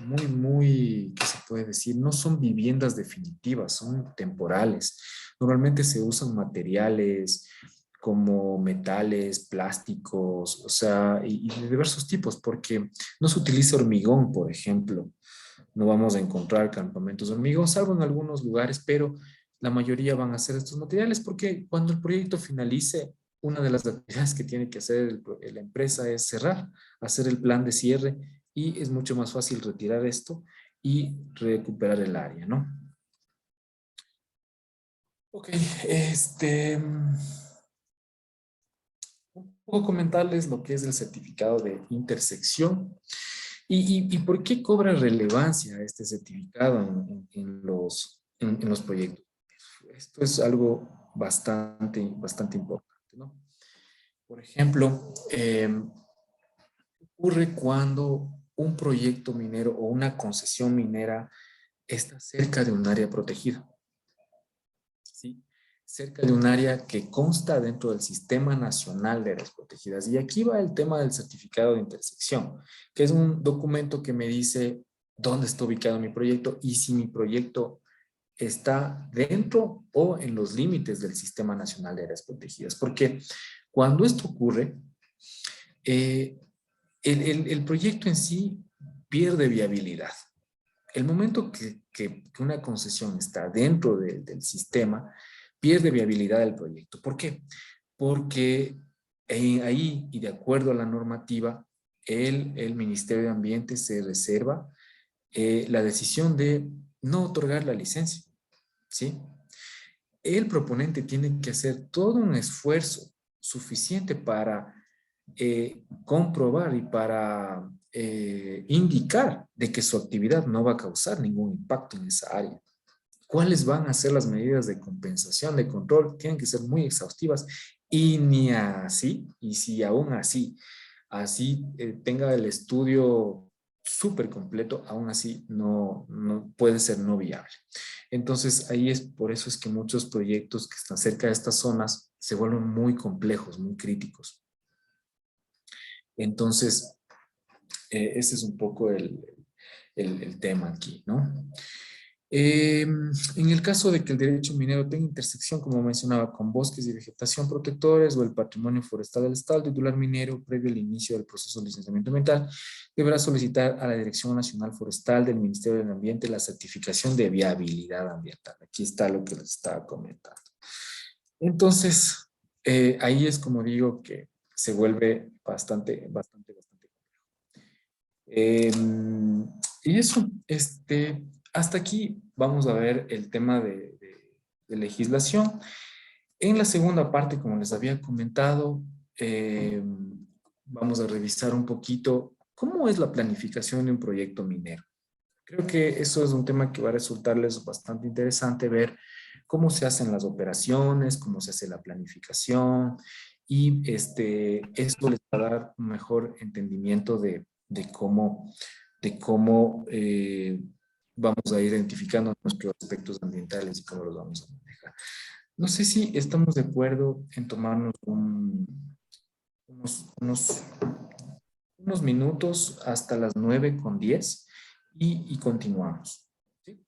muy, ¿qué se puede decir? No son viviendas definitivas, son temporales. Normalmente se usan materiales como metales, plásticos, o sea, y de diversos tipos, porque no se utiliza hormigón, por ejemplo. No vamos a encontrar campamentos de hormigón, salvo en algunos lugares, pero la mayoría van a ser estos materiales, porque cuando el proyecto finalice, una de las actividades que tiene que hacer la empresa es cerrar, hacer el plan de cierre, y es mucho más fácil retirar esto y recuperar el área, ¿no? Ok, un poco comentarles lo que es el certificado de intersección y por qué cobra relevancia este certificado en los proyectos. Esto es algo bastante importante, ¿no? Por ejemplo, ocurre cuando un proyecto minero o una concesión minera está cerca de un área protegida, ¿sí? Cerca de un área que consta dentro del Sistema Nacional de Áreas Protegidas. Y aquí va el tema del certificado de intersección, que es un documento que me dice dónde está ubicado mi proyecto y si mi proyecto está dentro o en los límites del Sistema Nacional de Áreas Protegidas. Porque cuando esto ocurre, eh, el proyecto en sí pierde viabilidad. El momento que una concesión está dentro del sistema, pierde viabilidad del proyecto. ¿Por qué? Porque ahí, y de acuerdo a la normativa, el Ministerio de Ambiente se reserva la decisión de no otorgar la licencia, ¿sí? El proponente tiene que hacer todo un esfuerzo suficiente para comprobar y para indicar de que su actividad no va a causar ningún impacto en esa área. ¿Cuáles van a ser las medidas de compensación, de control? Tienen que ser muy exhaustivas y ni así, y si aún así tenga el estudio súper completo, aún así no puede ser no viable. Entonces ahí es por eso es que muchos proyectos que están cerca de estas zonas se vuelven muy complejos, muy críticos. Entonces, ese es un poco el tema aquí, ¿no? En el caso de que el derecho minero tenga intersección, como mencionaba, con bosques y vegetación protectores o el patrimonio forestal del Estado, el titular minero, previo al inicio del proceso de licenciamiento ambiental, deberá solicitar a la Dirección Nacional Forestal del Ministerio del Ambiente la certificación de viabilidad ambiental. Aquí está lo que les estaba comentando. Entonces, ahí es como digo que se vuelve bastante. Eh, y eso, hasta aquí vamos a ver el tema de legislación. En la segunda parte, como les había comentado, vamos a revisar un poquito cómo es la planificación de un proyecto minero. Creo que eso es un tema que va a resultarles bastante interesante ver cómo se hacen las operaciones, cómo se hace la planificación y esto les va a dar un mejor entendimiento de cómo vamos a ir identificando nuestros aspectos ambientales y cómo los vamos a manejar. No sé si estamos de acuerdo en tomarnos unos, unos, unos minutos hasta las 9:10 y continuamos. ¿Sí?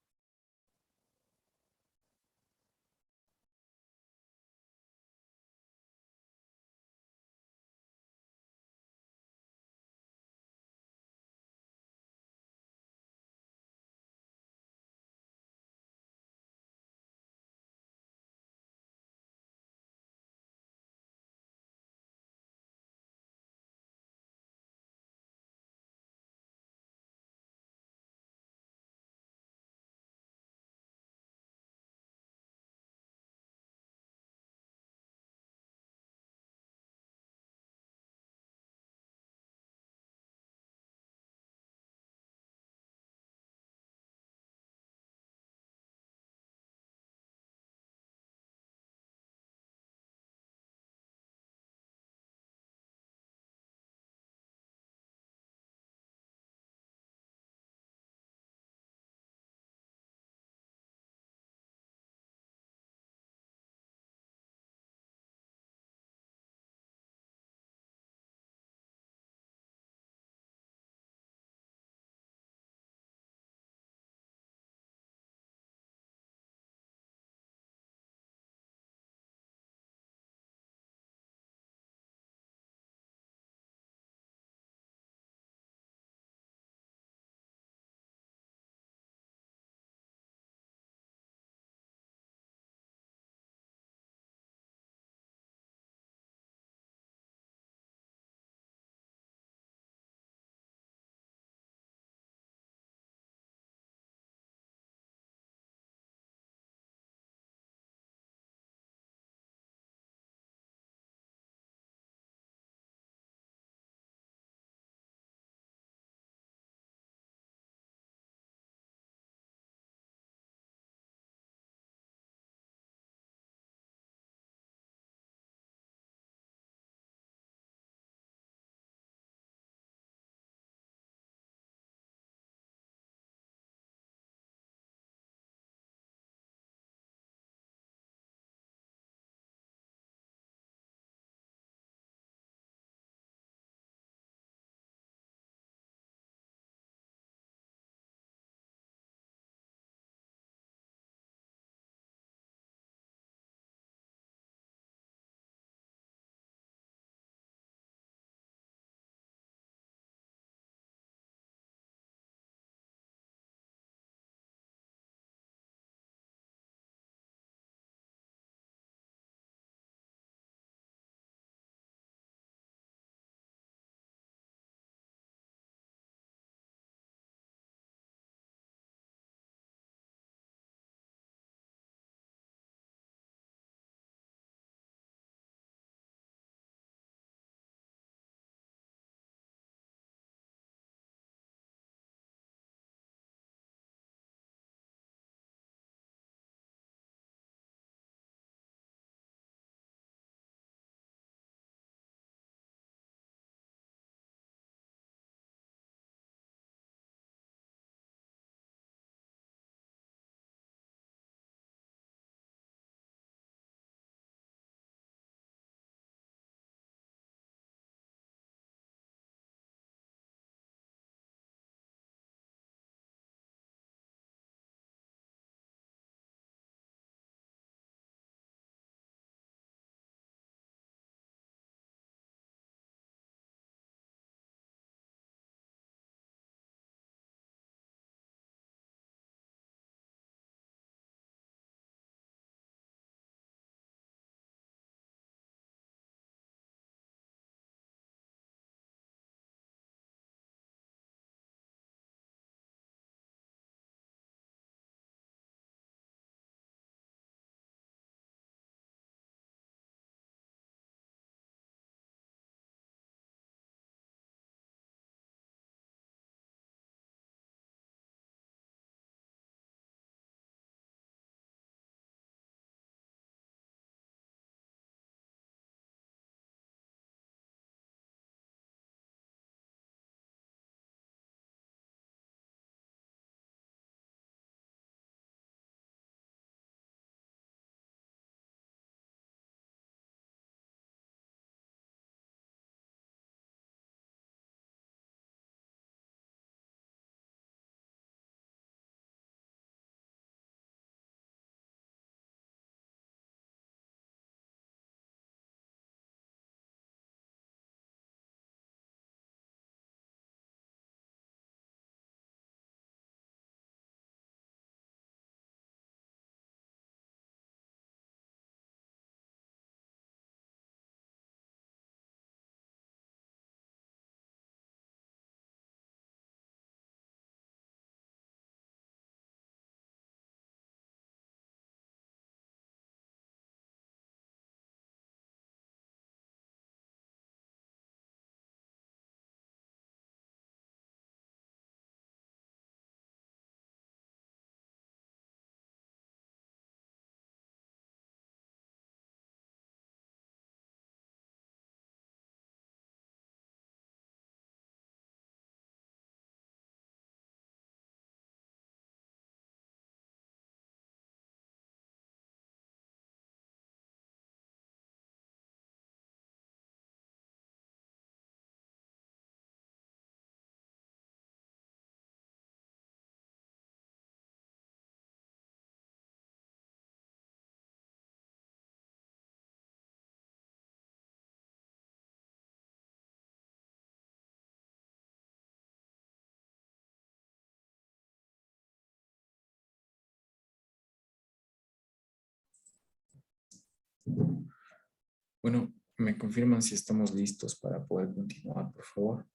Bueno, me confirman si estamos listos para poder continuar, por favor.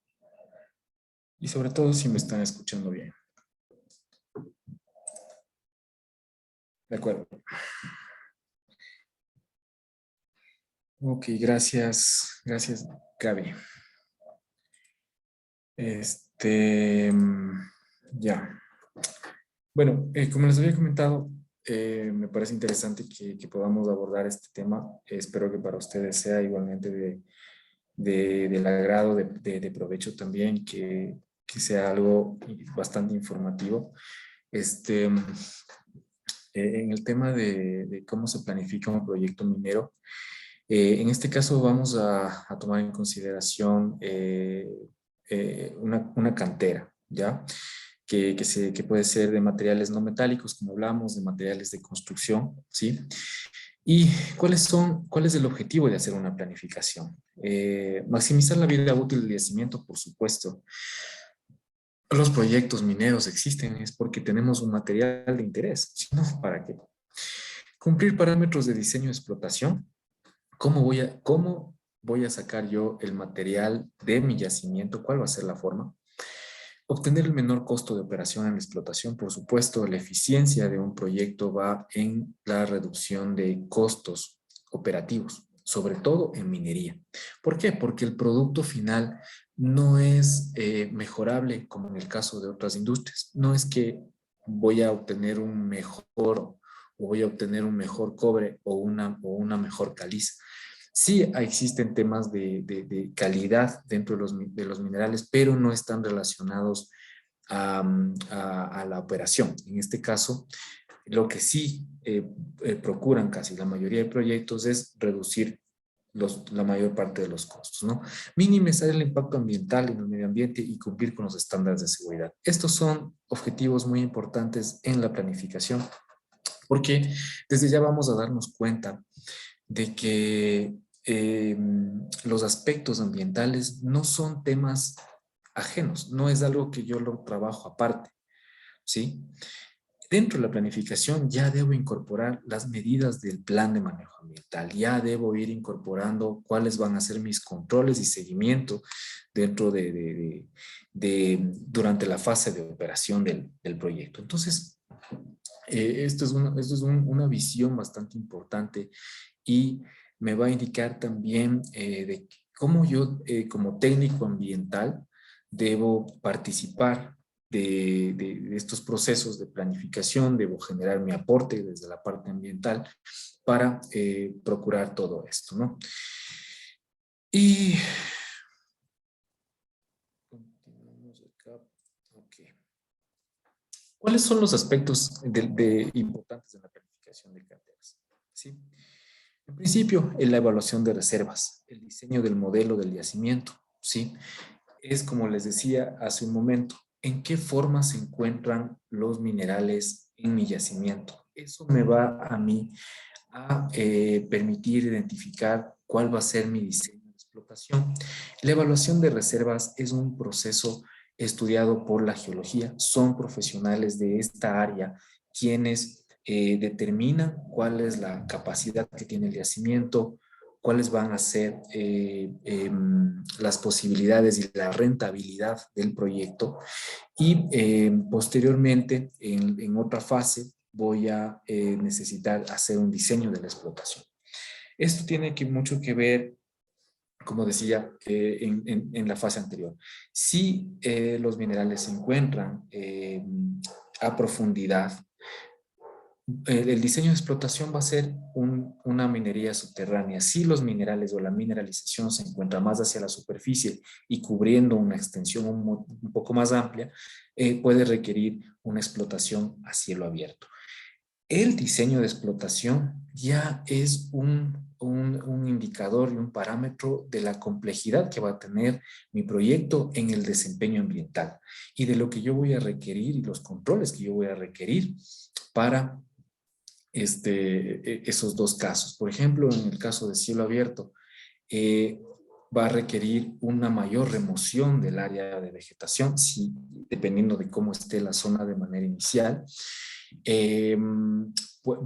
Y sobre todo si me están escuchando bien. De acuerdo. Ok, gracias. Gracias, Gaby. Ya. Bueno, como les había comentado, me parece interesante que podamos abordar este tema. Espero que para ustedes sea igualmente del agrado, de provecho también, que sea algo bastante informativo. Este, en el tema de cómo se planifica un proyecto minero, en este caso vamos a tomar en consideración una cantera, ¿ya? Que puede ser de materiales no metálicos, como hablamos, de materiales de construcción, ¿sí? ¿Y cuál es el objetivo de hacer una planificación? Maximizar la vida útil del yacimiento, por supuesto. Los proyectos mineros existen es porque tenemos un material de interés, si no, ¿para qué? Cumplir parámetros de diseño de explotación. ¿Cómo voy a sacar yo el material de mi yacimiento? ¿Cuál va a ser la forma? Obtener el menor costo de operación en la explotación. Por supuesto, la eficiencia de un proyecto va en la reducción de costos operativos, sobre todo en minería. ¿Por qué? Porque el producto final no es mejorable como en el caso de otras industrias. No es que voy a obtener un mejor o voy a obtener un mejor cobre o una mejor caliza. Sí existen temas de calidad dentro de los minerales, pero no están relacionados a la operación. En este caso, lo que sí procuran casi la mayoría de proyectos es reducir la mayor parte de los costos, ¿no? Minimizar el impacto ambiental en el medio ambiente y cumplir con los estándares de seguridad. Estos son objetivos muy importantes en la planificación, porque desde ya vamos a darnos cuenta de que los aspectos ambientales no son temas ajenos, no es algo que yo lo trabajo aparte, ¿sí? Dentro de la planificación ya debo incorporar las medidas del plan de manejo ambiental, ya debo ir incorporando cuáles van a ser mis controles y seguimiento dentro durante la fase de operación del proyecto. Entonces, esto es una visión bastante importante y me va a indicar también de cómo yo como técnico ambiental debo participar de estos procesos de planificación, debo generar mi aporte desde la parte ambiental para procurar todo esto, ¿no? Y continuamos acá. Ok. ¿Cuáles son los aspectos importantes de la planificación de carteras? ¿Sí? En principio, en la evaluación de reservas, el diseño del modelo del yacimiento, ¿sí? Es como les decía hace un momento, ¿en qué forma se encuentran los minerales en mi yacimiento? Eso me va a mí a permitir identificar cuál va a ser mi diseño de explotación. La evaluación de reservas es un proceso estudiado por la geología. Son profesionales de esta área quienes determinan cuál es la capacidad que tiene el yacimiento, cuáles van a ser las posibilidades y la rentabilidad del proyecto. Y posteriormente, en otra fase, voy a necesitar hacer un diseño de la explotación. Esto tiene mucho que ver, como decía, en la fase anterior. Si los minerales se encuentran a profundidad, el diseño de explotación va a ser una minería subterránea. Si los minerales o la mineralización se encuentra más hacia la superficie y cubriendo una extensión un poco más amplia, puede requerir una explotación a cielo abierto. El diseño de explotación ya es un indicador y un parámetro de la complejidad que va a tener mi proyecto en el desempeño ambiental y de lo que yo voy a requerir y los controles que yo voy a requerir para esos dos casos. Por ejemplo, en el caso de cielo abierto, eh, va a requerir una mayor remoción del área de vegetación, si, dependiendo de cómo esté la zona de manera inicial.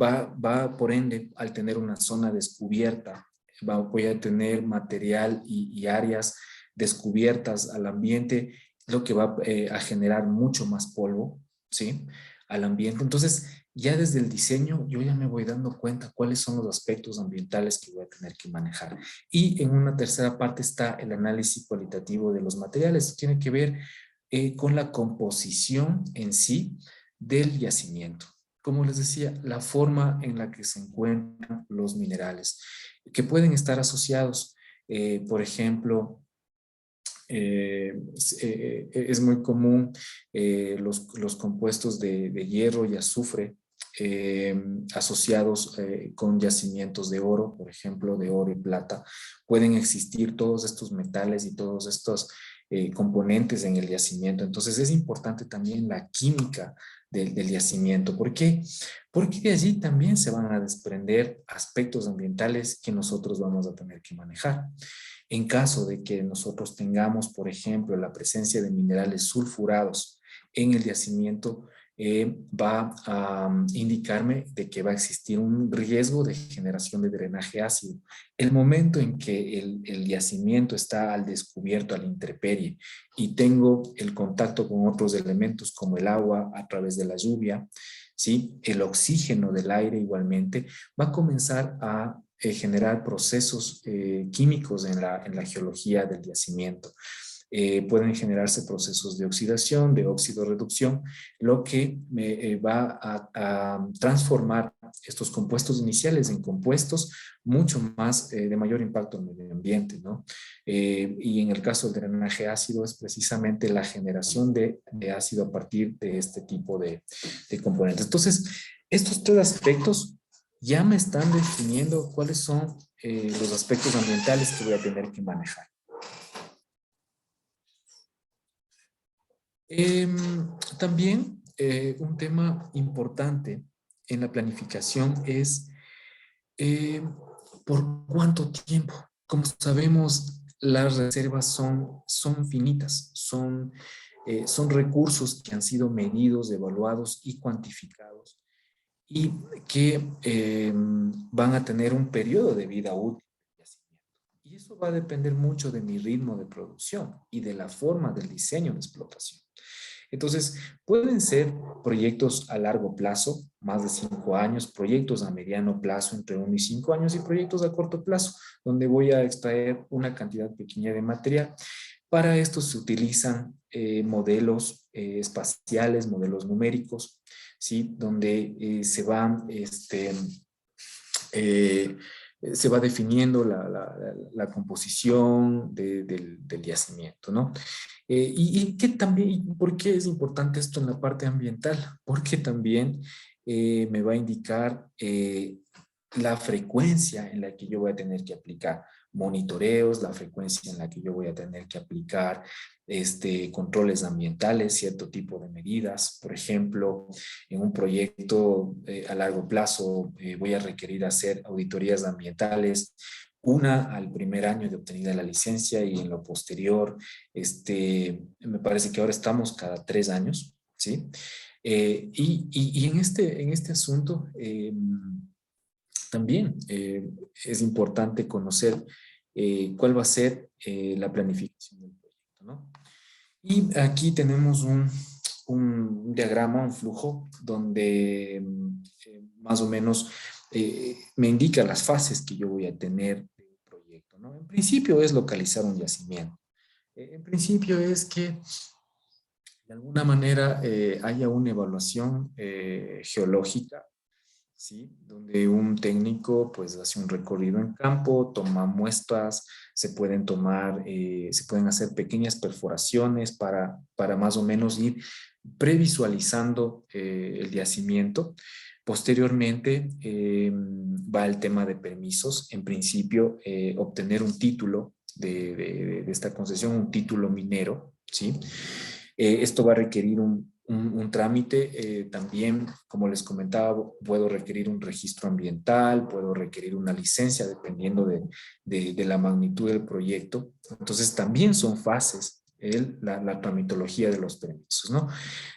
Va por ende, al tener una zona descubierta, voy a tener material y áreas descubiertas al ambiente, lo que va a generar mucho más polvo, ¿sí? Al ambiente. Entonces, ya desde el diseño, yo ya me voy dando cuenta cuáles son los aspectos ambientales que voy a tener que manejar. Y en una tercera parte está el análisis cualitativo de los materiales. Tiene que ver con la composición en sí del yacimiento. Como les decía, la forma en la que se encuentran los minerales, que pueden estar asociados, por ejemplo, es muy común los compuestos de hierro y azufre asociados con yacimientos de oro, por ejemplo, de oro y plata. Pueden existir todos estos metales y todos estos componentes en el yacimiento. Entonces es importante también la química del yacimiento. ¿Por qué? Porque de allí también se van a desprender aspectos ambientales que nosotros vamos a tener que manejar. En caso de que nosotros tengamos, por ejemplo, la presencia de minerales sulfurados en el yacimiento, va a indicarme de que va a existir un riesgo de generación de drenaje ácido. El momento en que el yacimiento está al descubierto, a la intemperie, y tengo el contacto con otros elementos como el agua a través de la lluvia, ¿sí? El oxígeno del aire igualmente, va a comenzar a generar procesos químicos en la geología del yacimiento. Pueden generarse procesos de oxidación, de oxidorreducción, lo que va a transformar estos compuestos iniciales en compuestos mucho más de mayor impacto en el medio ambiente, ¿no? Y en el caso del drenaje ácido es precisamente la generación de ácido a partir de este tipo de componentes. Entonces, estos tres aspectos ya me están definiendo cuáles son los aspectos ambientales que voy a tener que manejar. También un tema importante en la planificación es por cuánto tiempo. Como sabemos, las reservas son finitas, son recursos que han sido medidos, evaluados y cuantificados y que van a tener un periodo de vida útil. Y eso va a depender mucho de mi ritmo de producción y de la forma del diseño de explotación. Entonces, pueden ser proyectos a largo plazo, más de 5 años, proyectos a mediano plazo, entre 1 y 5 años, y proyectos a corto plazo, donde voy a extraer una cantidad pequeña de material. Para esto se utilizan modelos espaciales, modelos numéricos, ¿sí? Donde se va definiendo la composición del yacimiento, ¿no? Y que también, ¿por qué es importante esto en la parte ambiental? Porque también me va a indicar la frecuencia en la que yo voy a tener que aplicar monitoreos, la frecuencia en la que yo voy a tener que aplicar controles ambientales, cierto tipo de medidas. Por ejemplo, en un proyecto a largo plazo voy a requerir hacer auditorías ambientales, una al primer año de obtenida la licencia y en lo posterior, me parece que ahora estamos cada 3 años, ¿sí? Y en este asunto también es importante conocer cuál va a ser la planificación del proyecto, ¿no? Y aquí tenemos un diagrama, un flujo, donde más o menos me indica las fases que yo voy a tener de un proyecto, ¿no? En principio es localizar un yacimiento. En principio es que de alguna manera haya una evaluación geológica, ¿sí? Donde un técnico pues hace un recorrido en campo, toma muestras, se pueden hacer pequeñas perforaciones para más o menos ir previsualizando el yacimiento. Posteriormente va el tema de permisos. En principio, obtener un título de esta concesión, un título minero, ¿sí? Esto va a requerir un trámite. También, como les comentaba, puedo requerir un registro ambiental, puedo requerir una licencia dependiendo de la magnitud del proyecto. Entonces, también son fases la tramitología de los permisos, ¿no?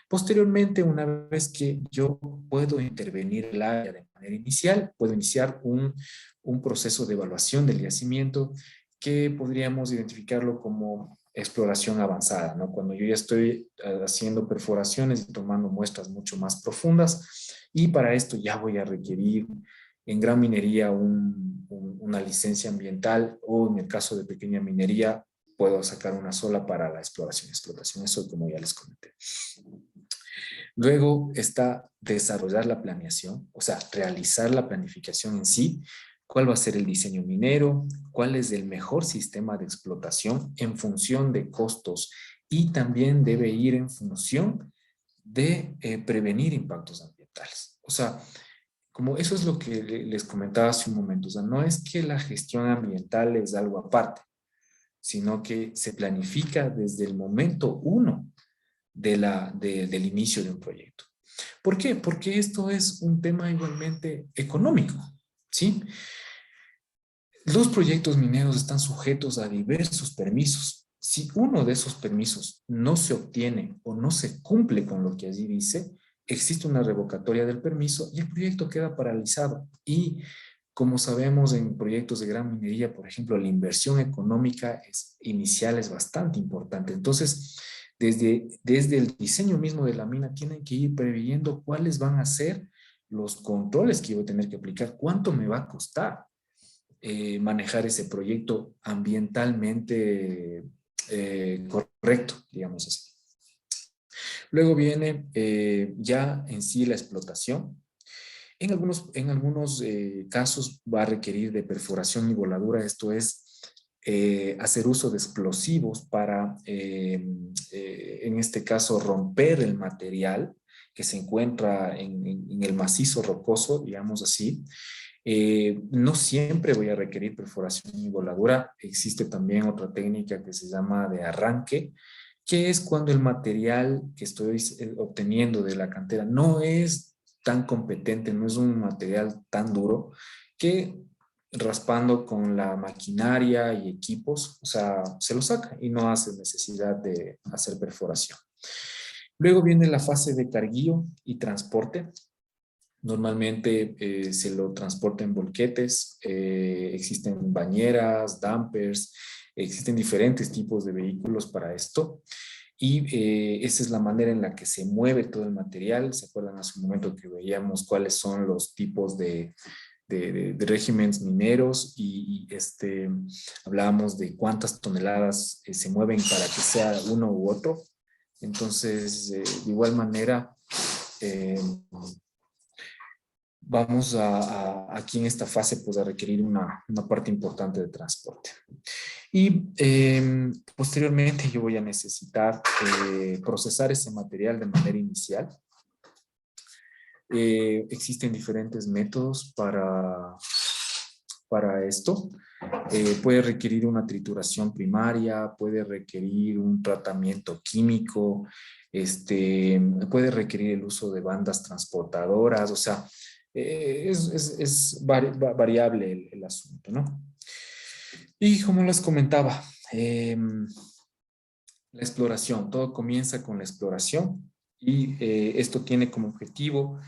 Posteriormente, una vez que yo puedo intervenir el área de manera inicial, puedo iniciar un proceso de evaluación del yacimiento que podríamos identificarlo como exploración avanzada, ¿no? Cuando yo ya estoy haciendo perforaciones y tomando muestras mucho más profundas, y para esto ya voy a requerir en gran minería una licencia ambiental, o en el caso de pequeña minería puedo sacar una sola para la exploración y explotación, eso como ya les comenté. Luego está desarrollar la planeación, o sea, realizar la planificación en sí, cuál va a ser el diseño minero, cuál es el mejor sistema de explotación en función de costos, y también debe ir en función de prevenir impactos ambientales. O sea, como eso es lo que les comentaba hace un momento, o sea, no es que la gestión ambiental es algo aparte, sino que se planifica desde el momento uno del inicio de un proyecto. ¿Por qué? Porque esto es un tema igualmente económico, ¿sí? Los proyectos mineros están sujetos a diversos permisos. Si uno de esos permisos no se obtiene o no se cumple con lo que allí dice, existe una revocatoria del permiso y el proyecto queda paralizado. Y como sabemos, en proyectos de gran minería, por ejemplo, la inversión económica inicial es bastante importante. Entonces, desde el diseño mismo de la mina, tienen que ir previendo cuáles van a ser los controles que yo voy a tener que aplicar, cuánto me va a costar manejar ese proyecto ambientalmente correcto, digamos así. Luego viene ya en sí la explotación. En algunos casos va a requerir de perforación y voladura, esto es hacer uso de explosivos para, en este caso, romper el material que se encuentra en el macizo rocoso, digamos así. No siempre voy a requerir perforación y voladura. Existe también otra técnica que se llama de arranque, que es cuando el material que estoy obteniendo de la cantera no es tan competente, no es un material tan duro, que raspando con la maquinaria y equipos, o sea, se lo saca y no hace necesidad de hacer perforación. Luego viene la fase de carguillo y transporte. Normalmente se lo transporta en volquetes, existen bañeras, dampers, existen diferentes tipos de vehículos para esto. Y esa es la manera en la que se mueve todo el material. ¿Se acuerdan hace un momento que veíamos cuáles son los tipos de regímenes mineros y hablábamos de cuántas toneladas se mueven para que sea uno u otro? Entonces, de igual manera, eh, vamos aquí en esta fase pues a requerir una parte importante de transporte. Y posteriormente yo voy a necesitar procesar ese material de manera inicial. Existen diferentes métodos para esto. Puede requerir una trituración primaria, puede requerir un tratamiento químico, puede requerir el uso de bandas transportadoras, o sea, es variable el asunto, ¿no? Y como les comentaba, la exploración, todo comienza con la exploración y esto tiene como objetivo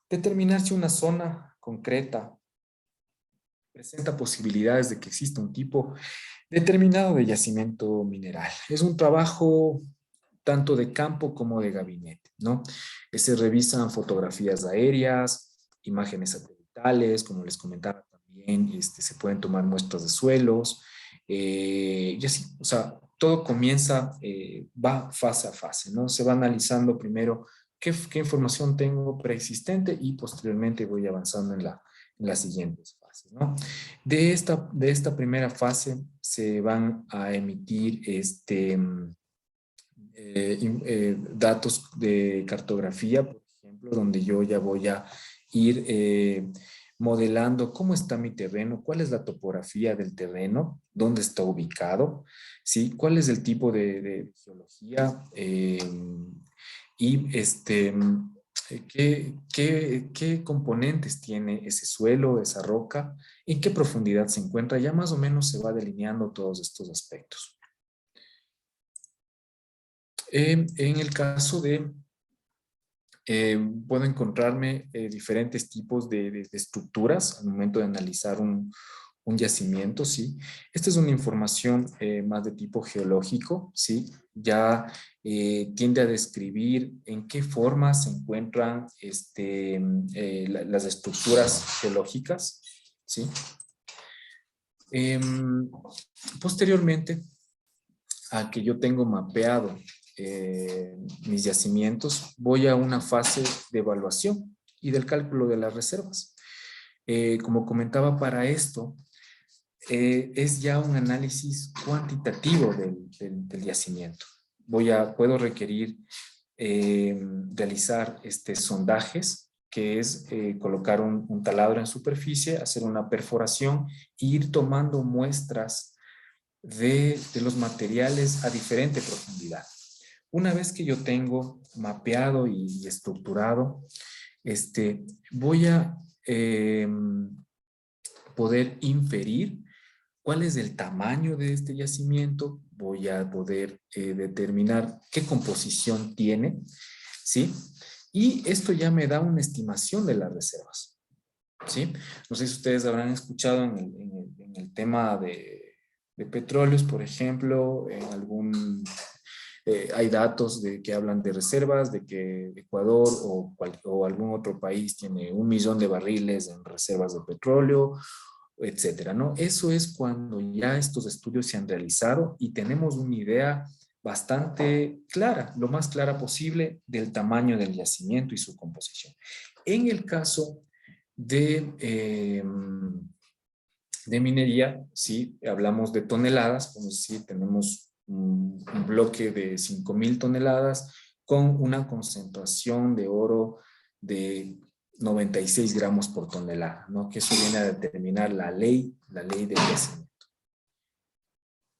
determinar si una zona concreta presenta posibilidades de que exista un tipo determinado de yacimiento mineral. Es un trabajo tanto de campo como de gabinete, ¿no? Se revisan fotografías aéreas, imágenes satelitales, como les comentaba también, se pueden tomar muestras de suelos, y así, o sea, todo comienza, va fase a fase, ¿no? Se va analizando primero qué información tengo preexistente y posteriormente voy avanzando en las siguientes fases, ¿no? De esta primera fase se van a emitir datos de cartografía, por ejemplo, donde yo ya voy a ir modelando cómo está mi terreno, cuál es la topografía del terreno, dónde está ubicado, ¿sí? Cuál es el tipo de geología y qué componentes tiene ese suelo, esa roca, en qué profundidad se encuentra. Ya más o menos se va delineando todos estos aspectos. En el caso de, puedo encontrarme diferentes tipos de estructuras al momento de analizar un yacimiento, ¿sí? Esta es una información más de tipo geológico, ¿sí? Ya tiende a describir en qué forma se encuentran las estructuras geológicas, ¿sí? Posteriormente a que yo tengo mapeado mis yacimientos, voy a una fase de evaluación y del cálculo de las reservas. Como comentaba, para esto es ya un análisis cuantitativo del yacimiento. Puedo requerir realizar sondajes, que es colocar un taladro en superficie, hacer una perforación e ir tomando muestras de los materiales a diferente profundidad. Una vez que yo tengo mapeado y estructurado, voy a poder inferir cuál es el tamaño de este yacimiento, voy a poder determinar qué composición tiene, ¿sí? Y esto ya me da una estimación de las reservas, ¿sí? No sé si ustedes habrán escuchado en el tema de petróleos, por ejemplo, hay datos que hablan de reservas, de que Ecuador o algún otro país tiene 1 millón de barriles en reservas de petróleo, etcétera, ¿no? Eso es cuando ya estos estudios se han realizado y tenemos una idea bastante clara, lo más clara posible, del tamaño del yacimiento y su composición. En el caso de minería, sí, hablamos de toneladas, como si tenemos un bloque de 5.000 toneladas con una concentración de oro de 96 gramos por tonelada, ¿no? Que eso viene a determinar la ley del yacimiento.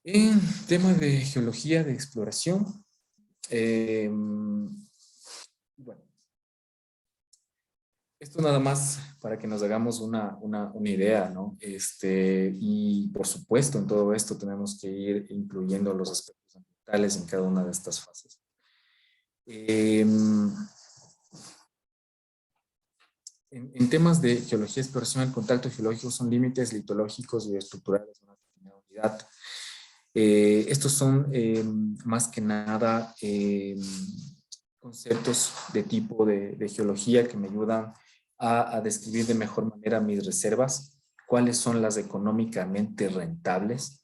En tema de geología, de exploración, bueno, esto nada más para que nos hagamos una idea, ¿no? Y por supuesto, en todo esto tenemos que ir incluyendo los aspectos ambientales en cada una de estas fases. En temas de geología y exploración, el contacto geológico son límites litológicos y estructurales de una determinada unidad. Estos son más que nada conceptos de tipo de geología que me ayudan a describir de mejor manera mis reservas, cuáles son las económicamente rentables,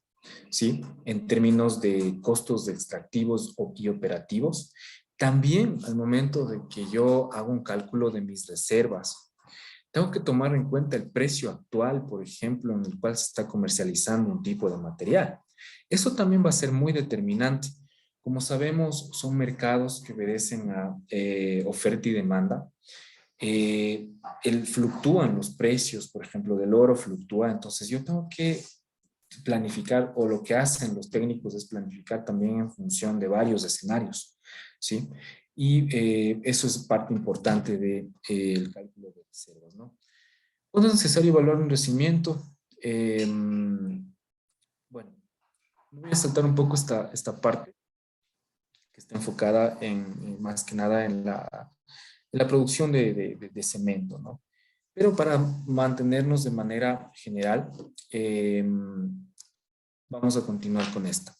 ¿sí? En términos de costos extractivos y operativos. También al momento de que yo hago un cálculo de mis reservas, tengo que tomar en cuenta el precio actual, por ejemplo, en el cual se está comercializando un tipo de material. Eso también va a ser muy determinante. Como sabemos, son mercados que obedecen a oferta y demanda. Fluctúan los precios, por ejemplo, del oro fluctúa, entonces yo tengo que planificar, o lo que hacen los técnicos es planificar también en función de varios escenarios, ¿sí? Y eso es parte importante del cálculo de reservas, ¿no? ¿Cuándo es necesario evaluar un yacimiento? Bueno, voy a saltar un poco esta parte que está enfocada más que nada en la producción de cemento, ¿no? Pero para mantenernos de manera general, vamos a continuar con esta.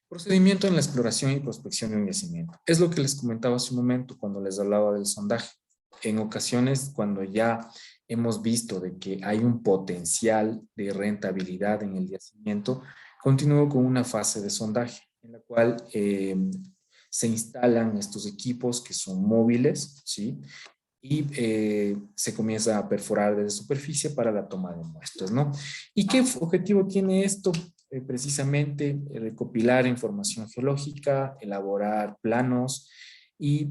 Procedimiento en la exploración y prospección de un yacimiento. Es lo que les comentaba hace un momento cuando les hablaba del sondaje. En ocasiones, cuando ya hemos visto de que hay un potencial de rentabilidad en el yacimiento, continúo con una fase de sondaje en la cual se instalan estos equipos que son móviles, ¿sí? Y se comienza a perforar desde superficie para la toma de muestras, ¿no? ¿Y qué objetivo tiene esto? Precisamente recopilar información geológica, elaborar planos y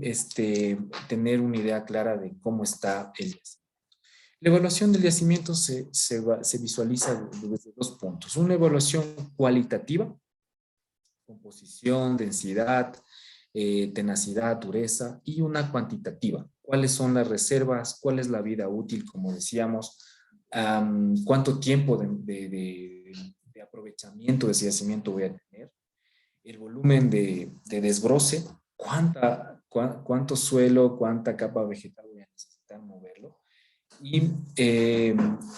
tener una idea clara de cómo está el yacimiento. La evaluación del yacimiento se visualiza desde 2 puntos. Una evaluación cualitativa, composición, densidad, tenacidad, dureza, y una cuantitativa. ¿Cuáles son las reservas? ¿Cuál es la vida útil, como decíamos? ¿Cuánto tiempo de aprovechamiento de ese yacimiento voy a tener? El volumen de desbroce, cuánto suelo, cuánta capa vegetal voy a necesitar moverlo y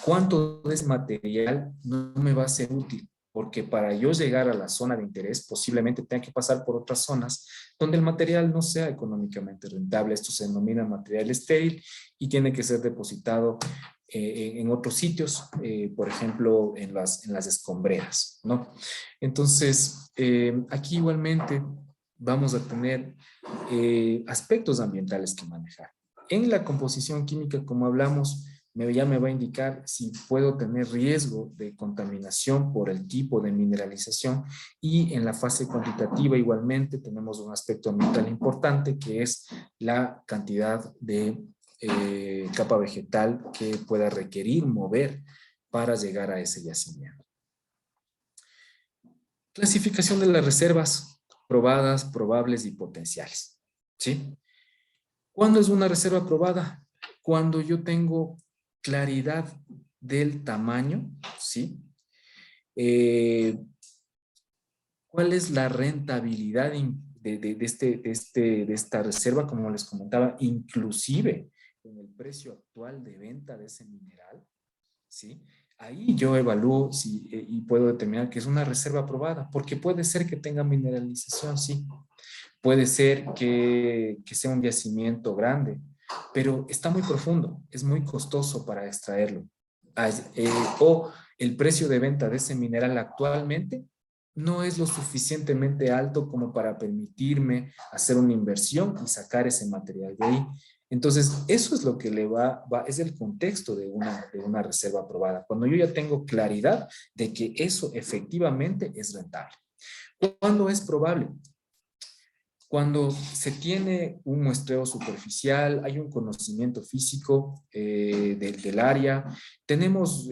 cuánto de ese material no me va a ser útil, porque para yo llegar a la zona de interés posiblemente tenga que pasar por otras zonas donde el material no sea económicamente rentable. Esto se denomina material estéril y tiene que ser depositado en otros sitios, por ejemplo, en las escombreras, ¿no? Entonces, aquí igualmente vamos a tener aspectos ambientales que manejar. En la composición química, como hablamos, ya me va a indicar si puedo tener riesgo de contaminación por el tipo de mineralización, y en la fase cuantitativa igualmente tenemos un aspecto ambiental importante que es la cantidad de capa vegetal que pueda requerir mover para llegar a ese yacimiento. Clasificación de las reservas probadas, probables y potenciales, ¿sí? ¿Cuándo es una reserva probada? Cuando yo tengo claridad del tamaño, ¿sí? ¿Cuál es la rentabilidad de esta reserva? Como les comentaba, inclusive en el precio actual de venta de ese mineral, ¿sí? Ahí yo evalúo y puedo determinar que es una reserva probada, porque puede ser que tenga mineralización, sí. Puede ser que sea un yacimiento grande, pero está muy profundo, es muy costoso para extraerlo. O el precio de venta de ese mineral actualmente no es lo suficientemente alto como para permitirme hacer una inversión y sacar ese material de ahí. Entonces, eso es lo que es el contexto de una reserva aprobada. Cuando yo ya tengo claridad de que eso efectivamente es rentable. ¿Cuándo es probable? Cuando se tiene un muestreo superficial, hay un conocimiento físico del área, tenemos,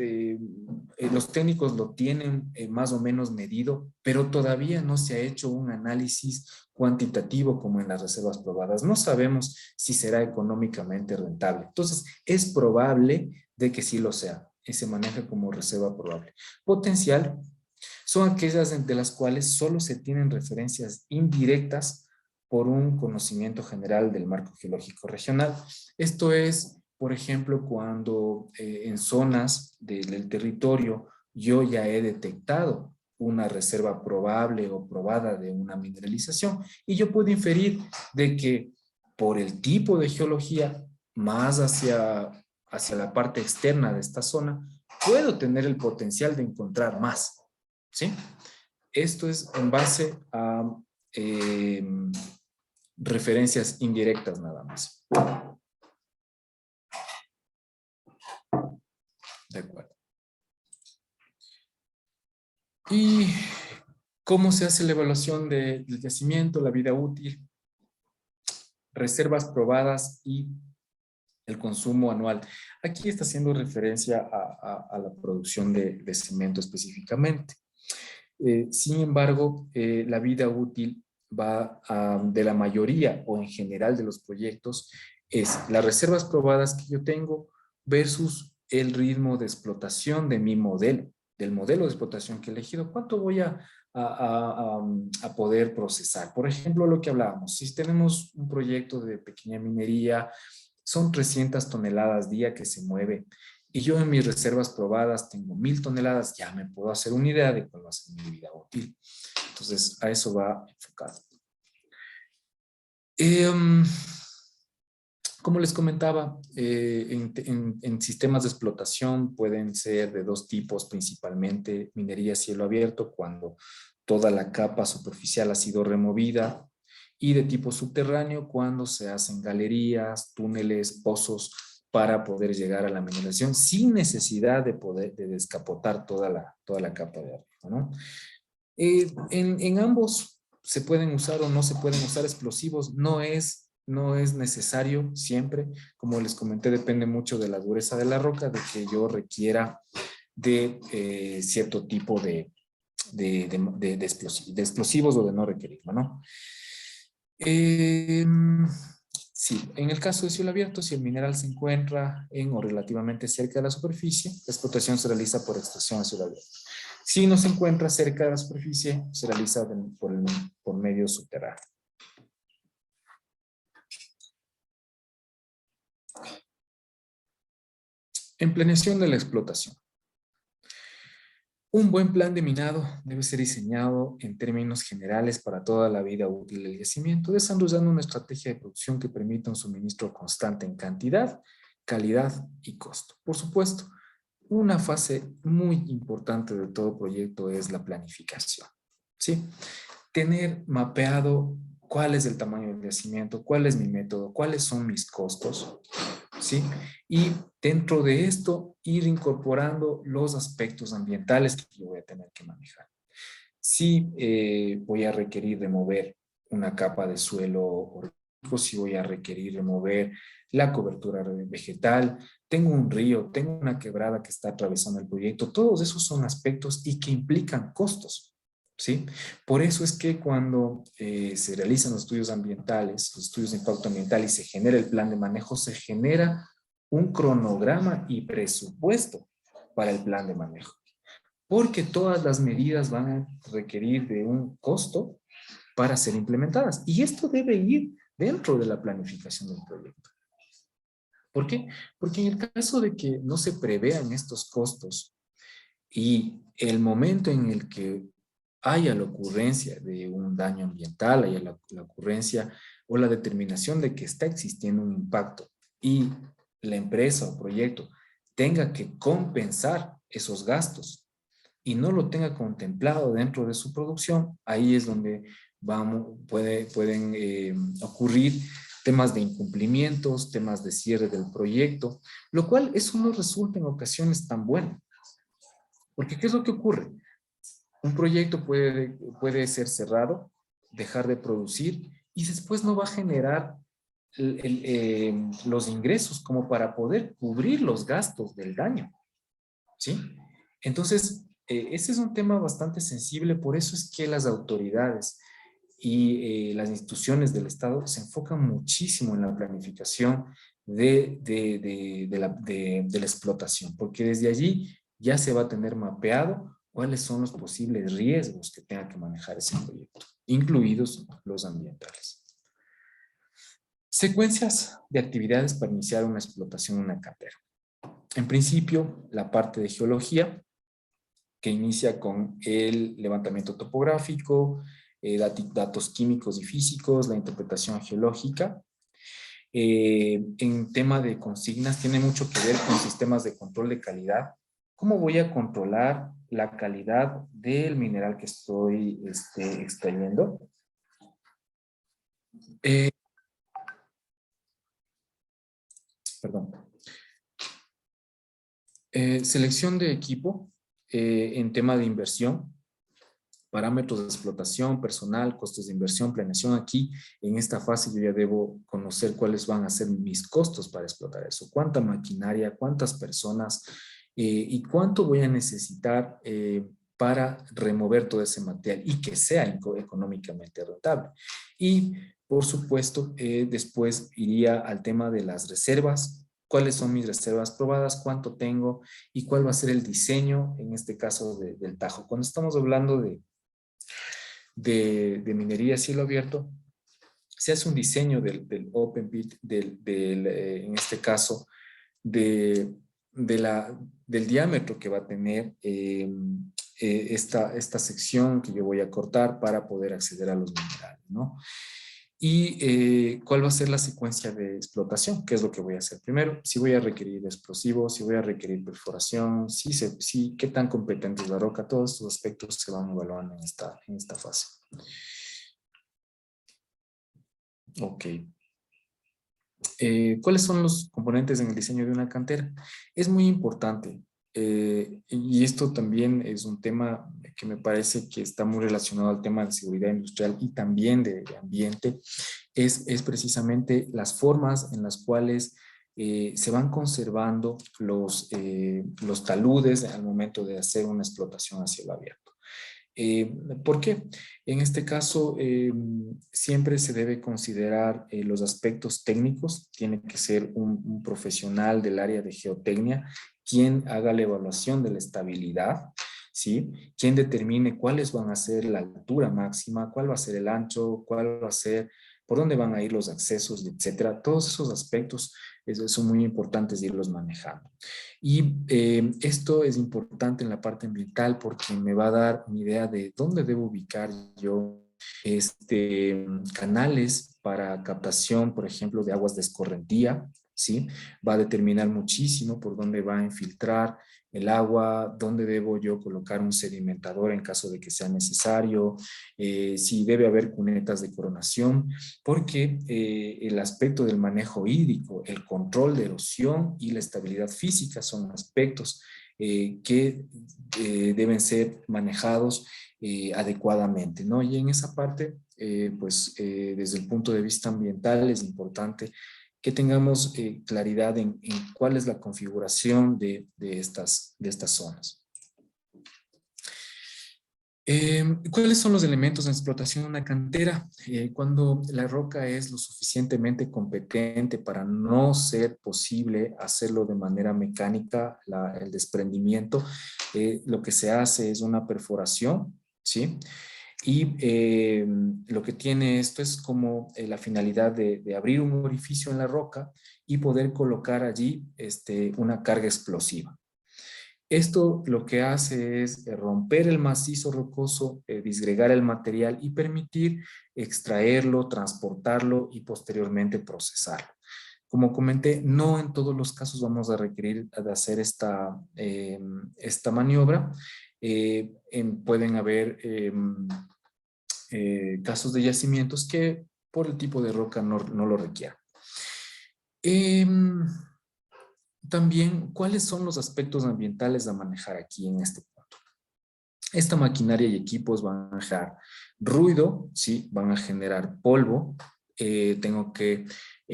los técnicos lo tienen más o menos medido, pero todavía no se ha hecho un análisis cuantitativo como en las reservas probadas. No sabemos si será económicamente rentable. Entonces, es probable de que sí lo sea y se maneja como reserva probable. Potencial son aquellas de las cuales solo se tienen referencias indirectas por un conocimiento general del marco geológico regional. Esto es, por ejemplo, cuando en zonas del territorio yo ya he detectado una reserva probable o probada de una mineralización, y yo puedo inferir de que por el tipo de geología más hacia la parte externa de esta zona, puedo tener el potencial de encontrar más, ¿sí? Esto es en base a referencias indirectas nada más. De acuerdo. ¿Y cómo se hace la evaluación del yacimiento, la vida útil, reservas probadas y el consumo anual? Aquí está haciendo referencia a la producción de cemento específicamente. Sin embargo, la vida útil va de la mayoría o en general de los proyectos es las reservas probadas que yo tengo versus el ritmo de explotación de mi modelo, del modelo de explotación que he elegido. ¿Cuánto voy a poder procesar? Por ejemplo, lo que hablábamos, si tenemos un proyecto de pequeña minería, son 300 toneladas día que se mueve, y yo en mis reservas probadas tengo 1000 toneladas, ya me puedo hacer una idea de cuál va a ser mi vida útil. Entonces, a eso va enfocado. Como les comentaba, en sistemas de explotación pueden ser de dos tipos principalmente: minería a cielo abierto, cuando toda la capa superficial ha sido removida, y de tipo subterráneo, cuando se hacen galerías, túneles, pozos para poder llegar a la mineralización sin necesidad de descapotar toda la capa de arriba, ¿no? En ambos se pueden usar o no se pueden usar explosivos, no es necesario siempre. Como les comenté, depende mucho de la dureza de la roca, de que yo requiera de cierto tipo de explosivos o de no requerirlo, ¿no? Sí, en el caso de cielo abierto, si el mineral se encuentra en o relativamente cerca de la superficie, la explotación se realiza por extracción a cielo abierto. Si no se encuentra cerca de la superficie, se realiza por medio subterráneo. En planeación de la explotación. Un buen plan de minado debe ser diseñado en términos generales para toda la vida útil del yacimiento, desarrollando una estrategia de producción que permita un suministro constante en cantidad, calidad y costo. Por supuesto, una fase muy importante de todo proyecto es la planificación, ¿sí? Tener mapeado cuál es el tamaño del yacimiento, cuál es mi método, cuáles son mis costos, ¿sí? Y dentro de esto, ir incorporando los aspectos ambientales que yo voy a tener que manejar. Si voy a requerir remover una capa de suelo orgánico, si voy a requerir remover la cobertura vegetal, tengo un río, tengo una quebrada que está atravesando el proyecto, todos esos son aspectos y que implican costos, ¿sí? Por eso es que cuando se realizan los estudios ambientales, los estudios de impacto ambiental y se genera el plan de manejo, se genera un cronograma y presupuesto para el plan de manejo, porque todas las medidas van a requerir de un costo para ser implementadas. Y esto debe ir dentro de la planificación del proyecto. ¿Por qué? Porque en el caso de que no se prevean estos costos y el momento en el que haya la ocurrencia de un daño ambiental, haya la ocurrencia o la determinación de que está existiendo un impacto y la empresa o proyecto tenga que compensar esos gastos y no lo tenga contemplado dentro de su producción, ahí es donde pueden ocurrir temas de incumplimientos, temas de cierre del proyecto, lo cual eso no resulta en ocasiones tan bueno. Porque ¿qué es lo que ocurre? Un proyecto puede ser cerrado, dejar de producir y después no va a generar los ingresos como para poder cubrir los gastos del daño, ¿sí? Entonces, ese es un tema bastante sensible, por eso es que las autoridades y las instituciones del Estado se enfocan muchísimo en la planificación de la explotación, porque desde allí ya se va a tener mapeado cuáles son los posibles riesgos que tenga que manejar ese proyecto, incluidos los ambientales. Secuencias de actividades para iniciar una explotación en una cantera. En principio, la parte de geología, que inicia con el levantamiento topográfico, datos químicos y físicos, la interpretación geológica. En tema de consignas, tiene mucho que ver con sistemas de control de calidad. ¿Cómo voy a controlar la calidad del mineral que estoy extrayendo? Perdón. Selección de equipo en tema de inversión, parámetros de explotación, personal, costos de inversión, planeación. Aquí, en esta fase, yo ya debo conocer cuáles van a ser mis costos para explotar eso. Cuánta maquinaria, cuántas personas y cuánto voy a necesitar para remover todo ese material y que sea económicamente rentable. Y, por supuesto, después iría al tema de las reservas. ¿Cuáles son mis reservas probadas? ¿Cuánto tengo? ¿Y cuál va a ser el diseño, en este caso, del Tajo? Cuando estamos hablando de minería a cielo abierto, se hace un diseño del open pit, en este caso, de, del diámetro que va a tener esta sección que yo voy a cortar para poder acceder a los minerales, ¿no? Y cuál va a ser la secuencia de explotación, qué es lo que voy a hacer primero, si voy a requerir explosivos, si voy a requerir perforación, qué tan competente es la roca, todos estos aspectos se van evaluando en esta fase. Ok. ¿Cuáles son los componentes en el diseño de una cantera? Es muy importante y esto también es un tema que me parece que está muy relacionado al tema de seguridad industrial y también de ambiente, es precisamente las formas en las cuales se van conservando los taludes al momento de hacer una explotación a cielo abierto. ¿Por qué? En este caso, siempre se debe considerar los aspectos técnicos. Tiene que ser un profesional del área de geotecnia quien haga la evaluación de la estabilidad, ¿sí? Quien determine cuáles van a ser la altura máxima, cuál va a ser el ancho, cuál va a ser por dónde van a ir los accesos, etcétera. Todos esos aspectos son muy importantes de irlos manejando. Y esto es importante en la parte ambiental porque me va a dar una idea de dónde debo ubicar yo canales para captación, por ejemplo, de aguas de escorrentía, ¿sí? Va a determinar muchísimo por dónde va a infiltrar el agua, dónde debo yo colocar un sedimentador en caso de que sea necesario, si debe haber cunetas de coronación, porque el aspecto del manejo hídrico, el control de erosión y la estabilidad física son aspectos que deben ser manejados adecuadamente, ¿no? Y en esa parte, desde el punto de vista ambiental es importante que tengamos claridad en cuál es la configuración de estas zonas. ¿Cuáles son los elementos de explotación de una cantera? Cuando la roca es lo suficientemente competente para no ser posible hacerlo de manera mecánica, el desprendimiento, lo que se hace es una perforación, ¿sí? Y lo que tiene esto es como la finalidad de abrir un orificio en la roca y poder colocar allí una carga explosiva. Esto lo que hace es romper el macizo rocoso, disgregar el material y permitir extraerlo, transportarlo y posteriormente procesarlo. Como comenté, no en todos los casos vamos a requerir de hacer esta maniobra. Pueden haber casos de yacimientos que por el tipo de roca no lo requieran. También, ¿cuáles son los aspectos ambientales a manejar aquí en este punto? Esta maquinaria y equipos van a generar ruido, ¿sí? Van a generar polvo. Tengo que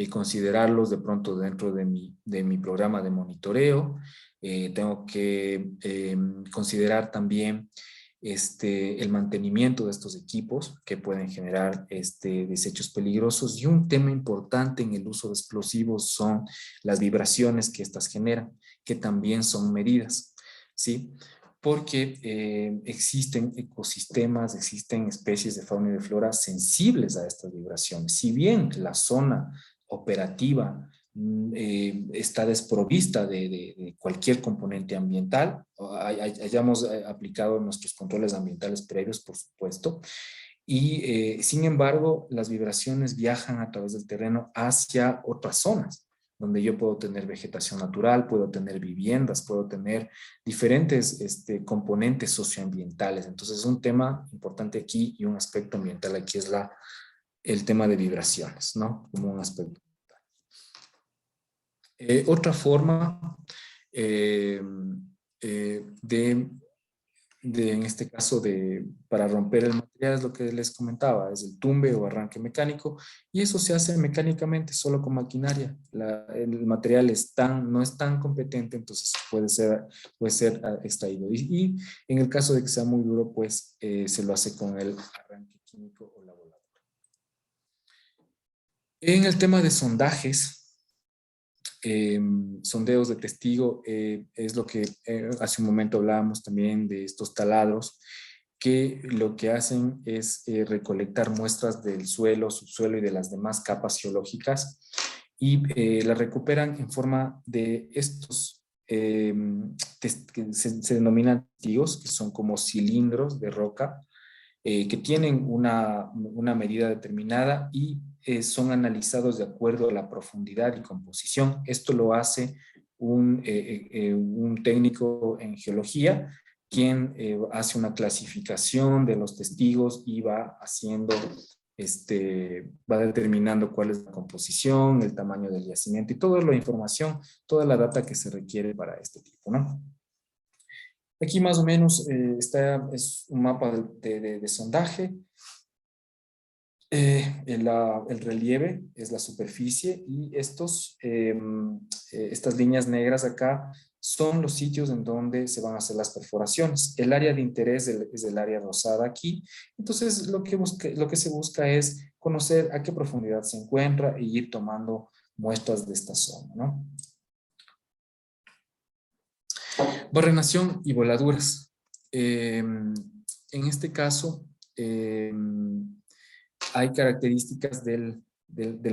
considerarlos de pronto dentro de mi programa de monitoreo. Tengo que considerar también el mantenimiento de estos equipos que pueden generar desechos peligrosos. Y un tema importante en el uso de explosivos son las vibraciones que estas generan, que también son medidas, ¿sí? Porque existen ecosistemas, existen especies de fauna y de flora sensibles a estas vibraciones. Si bien la zona operativa está desprovista de cualquier componente ambiental, hayamos aplicado nuestros controles ambientales previos, por supuesto, y sin embargo, las vibraciones viajan a través del terreno hacia otras zonas, donde yo puedo tener vegetación natural, puedo tener viviendas, puedo tener diferentes componentes socioambientales. Entonces es un tema importante aquí y un aspecto ambiental aquí es el tema de vibraciones, ¿no? Como un aspecto. Otra forma en este caso, para romper el material es lo que les comentaba, es el tumbe o arranque mecánico, y eso se hace mecánicamente solo con maquinaria. El material no es tan competente, entonces puede ser extraído. Y en el caso de que sea muy duro, pues se lo hace con el arranque químico o la voladora. En el tema de sondajes, sondeos de testigo, es lo que hace un momento hablábamos también de estos taladros, que lo que hacen es recolectar muestras del suelo, subsuelo y de las demás capas geológicas y las recuperan en forma de estos que se denominan testigos, que son como cilindros de roca, que tienen una medida determinada y son analizados de acuerdo a la profundidad y composición. Esto lo hace un técnico en geología, quien hace una clasificación de los testigos y va haciendo, va determinando cuál es la composición, el tamaño del yacimiento y toda la información, toda la data que se requiere para este tipo, ¿no? Aquí más o menos es un mapa de sondaje. El relieve es la superficie y estas líneas negras acá son los sitios en donde se van a hacer las perforaciones. El área de interés es el área rosada aquí. Entonces lo que se busca es conocer a qué profundidad se encuentra y ir tomando muestras de esta zona, ¿no? Barrenación y voladuras. En este caso, Hay características del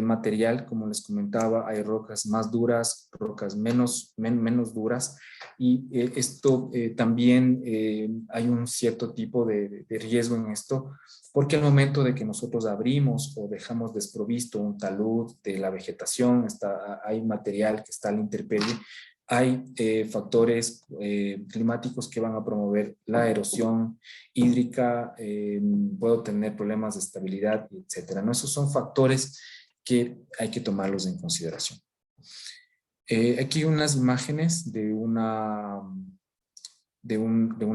material, como les comentaba, hay rocas más duras, rocas menos duras, y esto también hay un cierto tipo de riesgo en esto, porque al momento de que nosotros abrimos o dejamos desprovisto un talud de la vegetación, hay material que está a la intemperie, hay factores climáticos que van a promover la erosión hídrica, puedo tener problemas de estabilidad, etcétera, ¿no? Esos son factores que hay que tomarlos en consideración. Aquí unas imágenes de una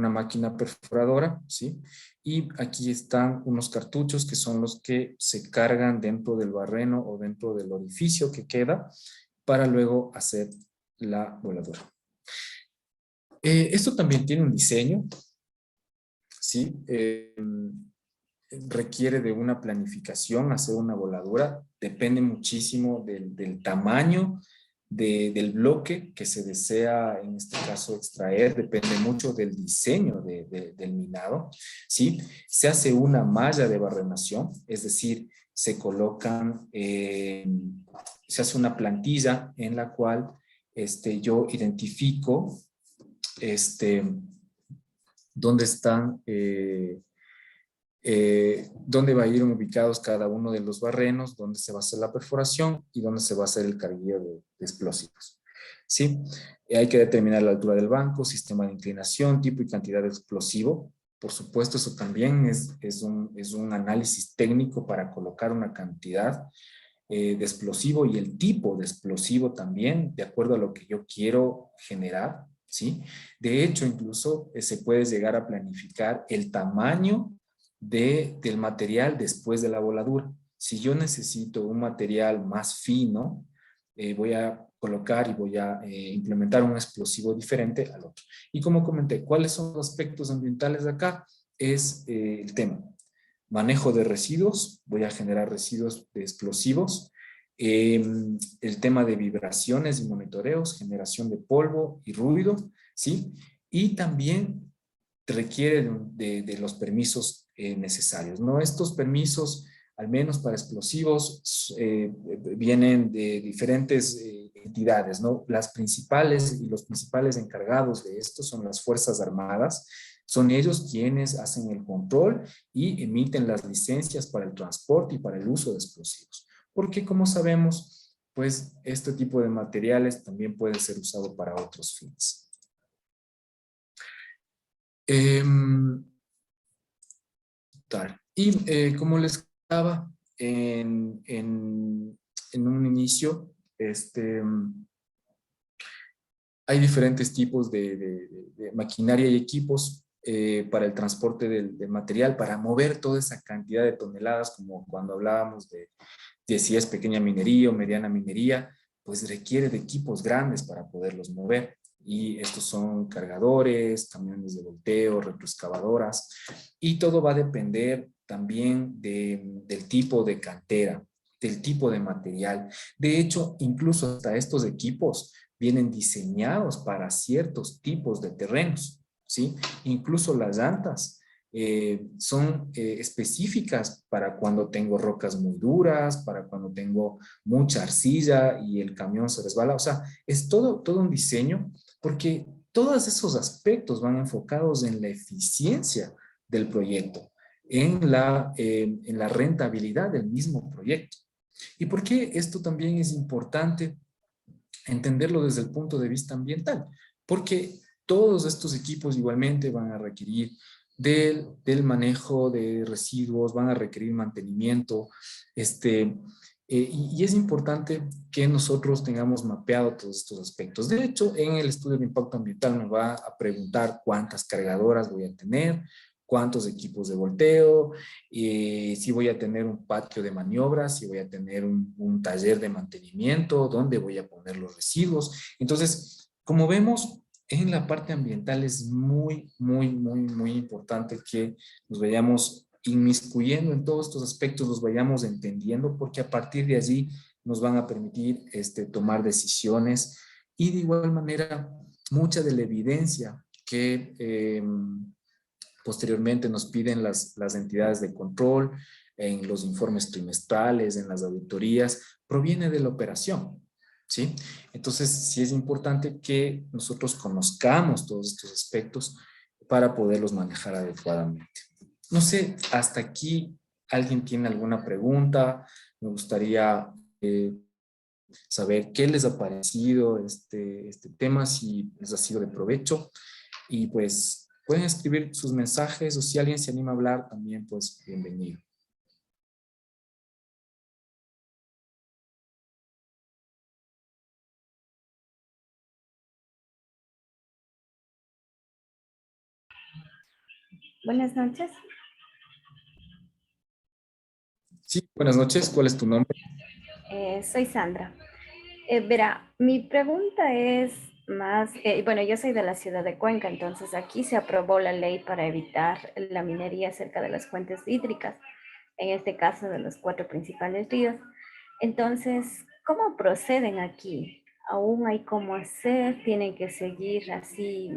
máquina perforadora, ¿sí? Y aquí están unos cartuchos que son los que se cargan dentro del barreno o dentro del orificio que queda para luego hacer la voladura. Esto también tiene un diseño, ¿sí? Requiere de una planificación, hacer una voladura, depende muchísimo del tamaño del bloque que se desea, en este caso, extraer, depende mucho del diseño del minado, ¿sí? Se hace una malla de barrenación, es decir, se colocan, se hace una plantilla en la cual yo identifico dónde están, dónde va a ir ubicados cada uno de los barrenos, dónde se va a hacer la perforación y dónde se va a hacer el carguillo de explosivos. ¿Sí? Hay que determinar la altura del banco, sistema de inclinación, tipo y cantidad de explosivo. Por supuesto, eso también es un análisis técnico para colocar una cantidad de explosivo y el tipo de explosivo también, de acuerdo a lo que yo quiero generar, ¿sí? De hecho, incluso se puede llegar a planificar el tamaño del material después de la voladura. Si yo necesito un material más fino, voy a colocar y voy a implementar un explosivo diferente al otro. Y como comenté, ¿cuáles son los aspectos ambientales de acá? Es el tema. Manejo de residuos, voy a generar residuos de explosivos. El tema de vibraciones y monitoreos, generación de polvo y ruido, ¿sí? Y también requiere de los permisos necesarios, ¿no? Estos permisos, al menos para explosivos, vienen de diferentes entidades, ¿no? Las principales y los principales encargados de esto son las Fuerzas Armadas. Son ellos quienes hacen el control y emiten las licencias para el transporte y para el uso de explosivos. Porque como sabemos, pues este tipo de materiales también puede ser usado para otros fines. Y como les contaba en un inicio, hay diferentes tipos de maquinaria y equipos para el transporte del material, para mover toda esa cantidad de toneladas, como cuando hablábamos de si es pequeña minería o mediana minería, pues requiere de equipos grandes para poderlos mover. Y estos son cargadores, camiones de volteo, retroexcavadoras, y todo va a depender también del tipo de cantera, del tipo de material. De hecho, incluso hasta estos equipos vienen diseñados para ciertos tipos de terrenos, ¿sí? Incluso las llantas son específicas para cuando tengo rocas muy duras, para cuando tengo mucha arcilla y el camión se resbala. O sea, es todo un diseño, porque todos esos aspectos van enfocados en la eficiencia del proyecto, en la rentabilidad del mismo proyecto. ¿Y por qué esto también es importante entenderlo desde el punto de vista ambiental? Porque todos estos equipos igualmente van a requerir del manejo de residuos, van a requerir mantenimiento, y es importante que nosotros tengamos mapeado todos estos aspectos. De hecho, en el estudio de impacto ambiental me va a preguntar cuántas cargadoras voy a tener, cuántos equipos de volteo, si voy a tener un patio de maniobras, si voy a tener un taller de mantenimiento, dónde voy a poner los residuos. Entonces, como vemos, en la parte ambiental es muy importante que nos vayamos inmiscuyendo en todos estos aspectos, los vayamos entendiendo, porque a partir de allí nos van a permitir tomar decisiones, y de igual manera mucha de la evidencia que posteriormente nos piden las entidades de control, en los informes trimestrales, en las auditorías, proviene de la operación, ¿sí? Entonces, sí es importante que nosotros conozcamos todos estos aspectos para poderlos manejar adecuadamente. No sé, hasta aquí, ¿alguien tiene alguna pregunta? Me gustaría saber qué les ha parecido este tema, si les ha sido de provecho. Y pues pueden escribir sus mensajes o si alguien se anima a hablar también, pues bienvenido. Buenas noches. Sí, buenas noches. ¿Cuál es tu nombre? Soy Sandra. Verá, mi pregunta es más, bueno, yo soy de la ciudad de Cuenca, entonces aquí se aprobó la ley para evitar la minería cerca de las fuentes hídricas, en este caso de los cuatro principales ríos. Entonces, ¿cómo proceden aquí? ¿Aún hay cómo hacer? ¿Tienen que seguir así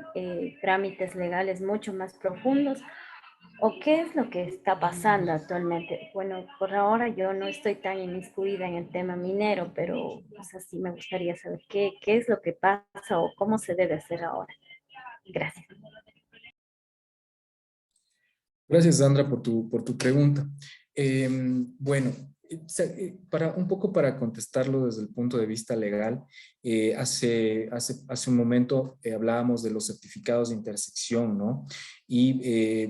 trámites legales mucho más profundos? ¿O qué es lo que está pasando actualmente? Bueno, por ahora yo no estoy tan inmiscuida en el tema minero, pero o sea, sí me gustaría saber qué es lo que pasa o cómo se debe hacer ahora. Gracias. Gracias, Sandra, por tu pregunta. Bueno, para, un poco para contestarlo desde el punto de vista legal, hace un momento hablábamos de los certificados de intersección, ¿no? Y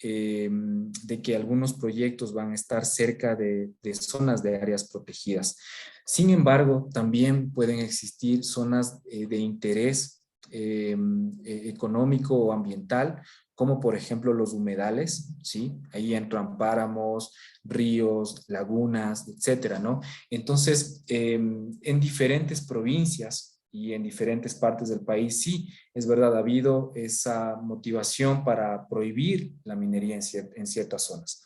de que algunos proyectos van a estar cerca de zonas de áreas protegidas. Sin embargo, también pueden existir zonas de interés económico o ambiental, como por ejemplo los humedales, ¿sí? Ahí entran páramos, ríos, lagunas, etcétera, ¿no? Entonces, en diferentes provincias y en diferentes partes del país, sí, es verdad, ha habido esa motivación para prohibir la minería en ciertas zonas.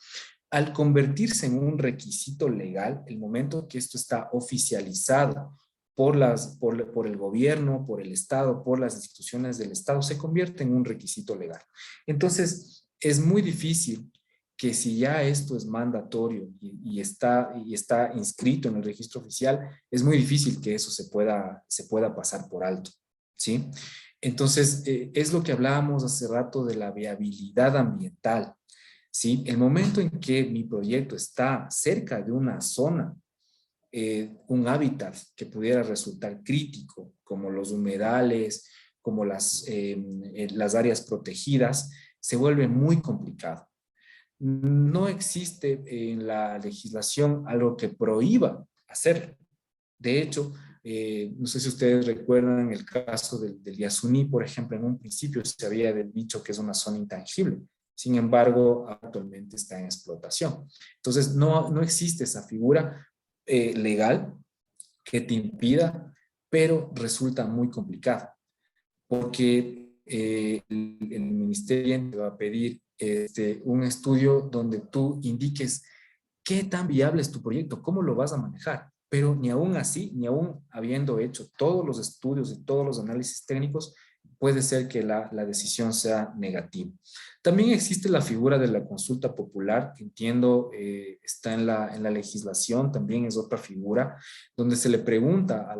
Al convertirse en un requisito legal, el momento que esto está oficializado por el gobierno, por el Estado, por las instituciones del Estado, se convierte en un requisito legal. Entonces, es muy difícil que si ya esto es mandatorio y está inscrito en el registro oficial, es muy difícil que eso se pueda pasar por alto, ¿sí? Entonces, es lo que hablábamos hace rato de la viabilidad ambiental, ¿sí? El momento en que mi proyecto está cerca de una zona, un hábitat que pudiera resultar crítico, como los humedales, como las áreas protegidas, se vuelve muy complicado. No existe en la legislación algo que prohíba hacerlo. De hecho, no sé si ustedes recuerdan el caso del Yasuní, por ejemplo, en un principio se había dicho que es una zona intangible. Sin embargo, actualmente está en explotación. Entonces, no existe esa figura legal que te impida, pero resulta muy complicado porque el ministerio te va a pedir un estudio donde tú indiques qué tan viable es tu proyecto, cómo lo vas a manejar. Pero ni aún así, ni aún habiendo hecho todos los estudios y todos los análisis técnicos, puede ser que la decisión sea negativa. También existe la figura de la consulta popular, que entiendo está en la legislación, también es otra figura, donde se le pregunta a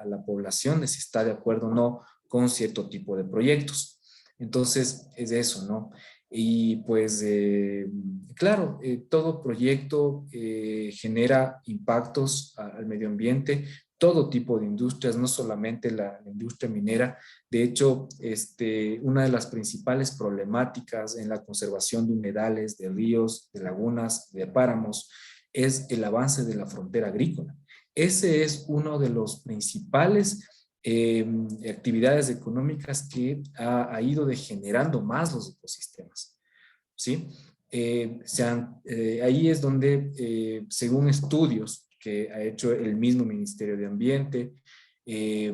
la población de si está de acuerdo o no con cierto tipo de proyectos. Entonces, es eso, ¿no? Y pues, claro, todo proyecto genera impactos al medio ambiente, todo tipo de industrias, no solamente la industria minera. De hecho, una de las principales problemáticas en la conservación de humedales, de ríos, de lagunas, de páramos, es el avance de la frontera agrícola. Ese es uno de los principales actividades económicas que ha ido degenerando más los ecosistemas, ¿sí? Ahí es donde, según estudios que ha hecho el mismo Ministerio de Ambiente, eh,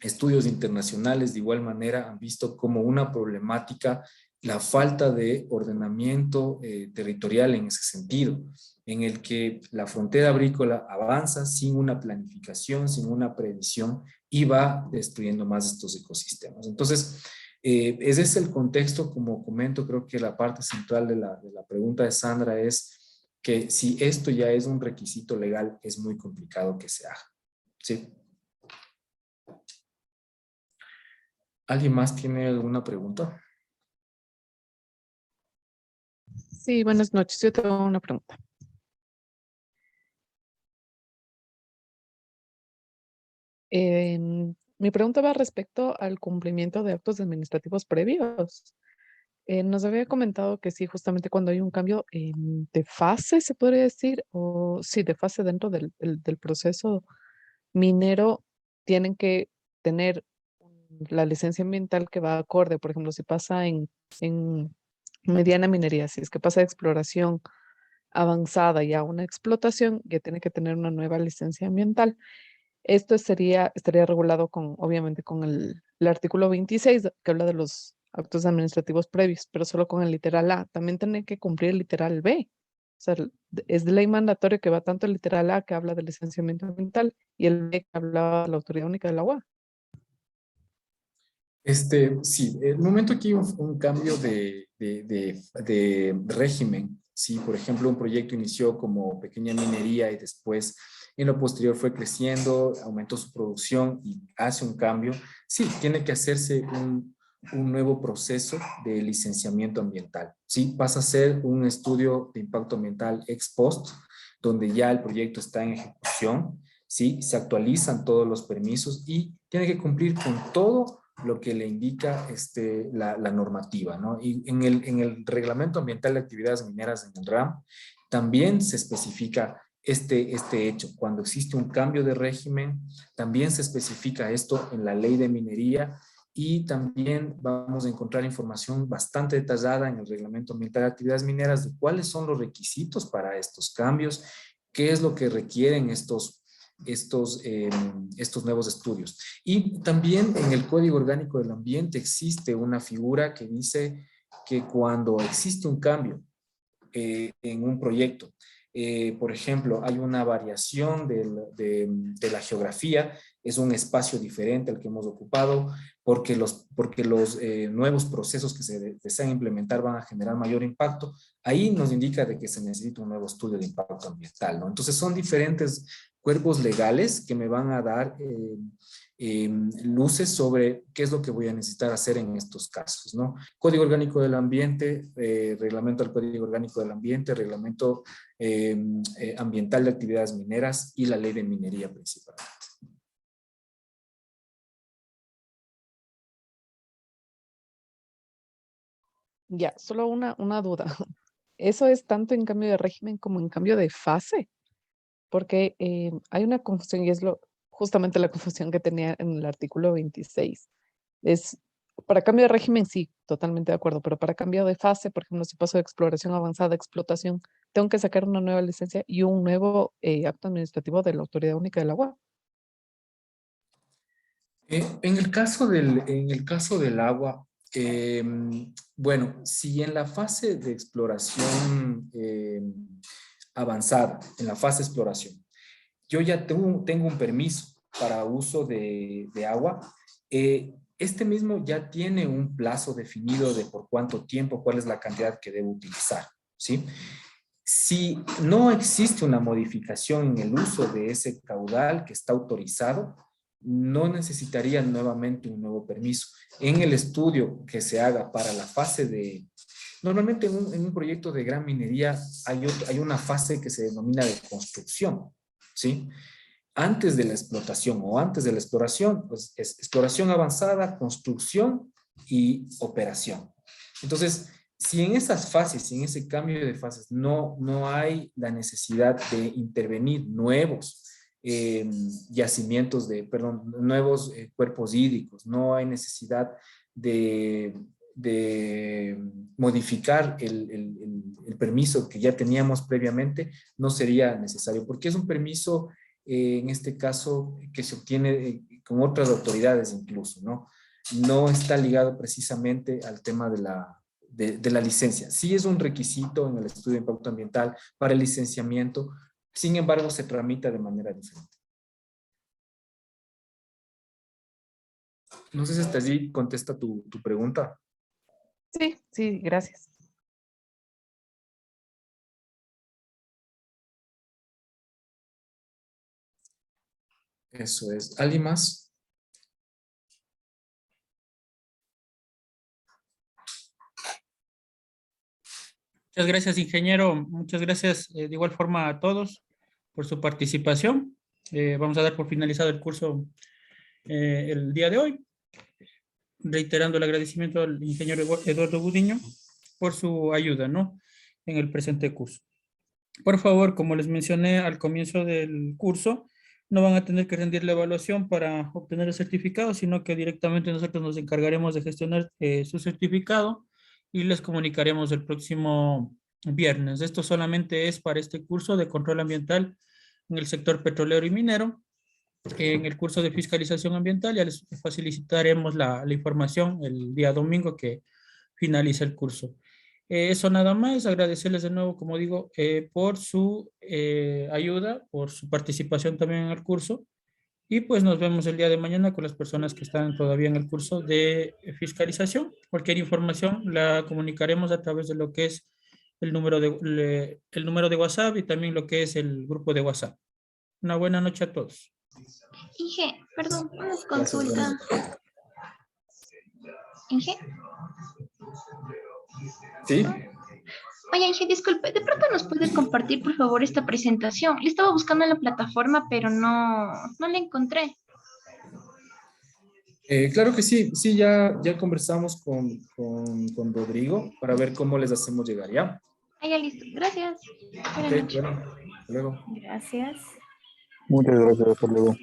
estudios internacionales de igual manera han visto como una problemática la falta de ordenamiento territorial en ese sentido, en el que la frontera agrícola avanza sin una planificación, sin una previsión y va destruyendo más estos ecosistemas. Entonces, ese es el contexto, como comento, creo que la parte central de la pregunta de Sandra es que si esto ya es un requisito legal, es muy complicado que se haga. ¿Sí? ¿Alguien más tiene alguna pregunta? Sí, buenas noches. Yo tengo una pregunta. Mi pregunta va respecto al cumplimiento de actos administrativos previos. Nos había comentado que sí, justamente cuando hay un cambio de fase, se podría decir, o sí, de fase dentro del proceso minero, tienen que tener la licencia ambiental que va acorde. Por ejemplo, si pasa en mediana minería, si es que pasa de exploración avanzada y a una explotación, ya tiene que tener una nueva licencia ambiental. Esto estaría regulado con, obviamente, con el artículo 26, que habla de los actos administrativos previos, pero solo con el literal A. También tiene que cumplir el literal B. O sea, es de ley mandatorio que va tanto el literal A, que habla de licenciamiento ambiental, y el B, que habla de la Autoridad Única del Agua. Sí, el momento aquí un cambio de régimen. Si, por ejemplo, un proyecto inició como pequeña minería y después en lo posterior fue creciendo, aumentó su producción y hace un cambio, sí, tiene que hacerse un nuevo proceso de licenciamiento ambiental. Sí, pasa a ser un estudio de impacto ambiental ex post, donde ya el proyecto está en ejecución, sí, se actualizan todos los permisos y tiene que cumplir con todo lo que le indica la normativa, ¿no? Y en el Reglamento Ambiental de Actividades Mineras, en el RAM, también se especifica este hecho. Cuando existe un cambio de régimen, también se especifica esto en la Ley de Minería y también vamos a encontrar información bastante detallada en el Reglamento Ambiental de Actividades Mineras de cuáles son los requisitos para estos cambios, qué es lo que requieren estos nuevos estudios. Y también en el Código Orgánico del Ambiente existe una figura que dice que cuando existe un cambio en un proyecto, por ejemplo, hay una variación de la geografía, es un espacio diferente al que hemos ocupado, porque los nuevos procesos que se desean implementar van a generar mayor impacto, ahí nos indica de que se necesita un nuevo estudio de impacto ambiental, ¿no? Entonces son diferentes cuerpos legales que me van a dar luces sobre qué es lo que voy a necesitar hacer en estos casos, ¿no? Código Orgánico del Ambiente, reglamento del Código Orgánico del Ambiente, reglamento ambiental de actividades mineras y la ley de minería principalmente. Ya, solo una duda. ¿Eso es tanto en cambio de régimen como en cambio de fase? Porque hay una confusión y es justamente la confusión que tenía en el artículo 26. Es, para cambio de régimen, sí, totalmente de acuerdo, pero para cambio de fase, por ejemplo, si paso de exploración avanzada a explotación, tengo que sacar una nueva licencia y un nuevo acto administrativo de la Autoridad Única del Agua. En el caso del agua, bueno, si en la fase de exploración avanzada, en la fase de exploración, yo ya tengo un permiso para uso de agua, este mismo ya tiene un plazo definido de por cuánto tiempo, cuál es la cantidad que debo utilizar, ¿sí? Si no existe una modificación en el uso de ese caudal que está autorizado, no necesitaría nuevamente un nuevo permiso. En el estudio que se haga para la fase de... Normalmente en un proyecto de gran minería hay una fase que se denomina de construcción, ¿sí? Antes de la explotación o antes de la exploración, pues es exploración avanzada, construcción y operación. Entonces, si en esas fases, si en ese cambio de fases no hay la necesidad de intervenir nuevos yacimientos nuevos cuerpos hídricos, no hay necesidad de modificar el permiso que ya teníamos previamente, no sería necesario, porque es un permiso, en este caso, que se obtiene con otras autoridades incluso, ¿no? No está ligado precisamente al tema de la licencia. Sí es un requisito en el estudio de impacto ambiental para el licenciamiento, sin embargo se tramita de manera diferente. No sé si hasta allí contesta tu pregunta. Sí, sí, gracias. Eso es. ¿Alguien más? Muchas gracias, ingeniero. Muchas gracias de igual forma a todos por su participación. Vamos a dar por finalizado el curso el día de hoy, reiterando el agradecimiento al ingeniero Eduardo Gudiño por su ayuda, ¿no?, en el presente curso. Por favor, como les mencioné al comienzo del curso, no van a tener que rendir la evaluación para obtener el certificado, sino que directamente nosotros nos encargaremos de gestionar su certificado y les comunicaremos el próximo viernes. Esto solamente es para este curso de control ambiental en el sector petrolero y minero. En el curso de fiscalización ambiental ya les facilitaremos la información el día domingo que finaliza el curso. Eso nada más, agradecerles de nuevo, como digo, por su ayuda, por su participación también en el curso. Y pues nos vemos el día de mañana con las personas que están todavía en el curso de fiscalización. Cualquier información la comunicaremos a través de lo que es el número de WhatsApp y también lo que es el grupo de WhatsApp. Una buena noche a todos. Inge, perdón, una Gracias, consulta. Inge, ¿sí? oye Inge, disculpe, ¿de pronto nos puede compartir por favor esta presentación? Le estaba buscando en la plataforma, pero no la encontré. Claro que sí, sí, ya conversamos con Rodrigo para ver cómo les hacemos llegar, ¿ya? Ah, ya listo, gracias. Buenas Ok, noches. bueno, hasta luego. Gracias. Muchas gracias, hasta luego.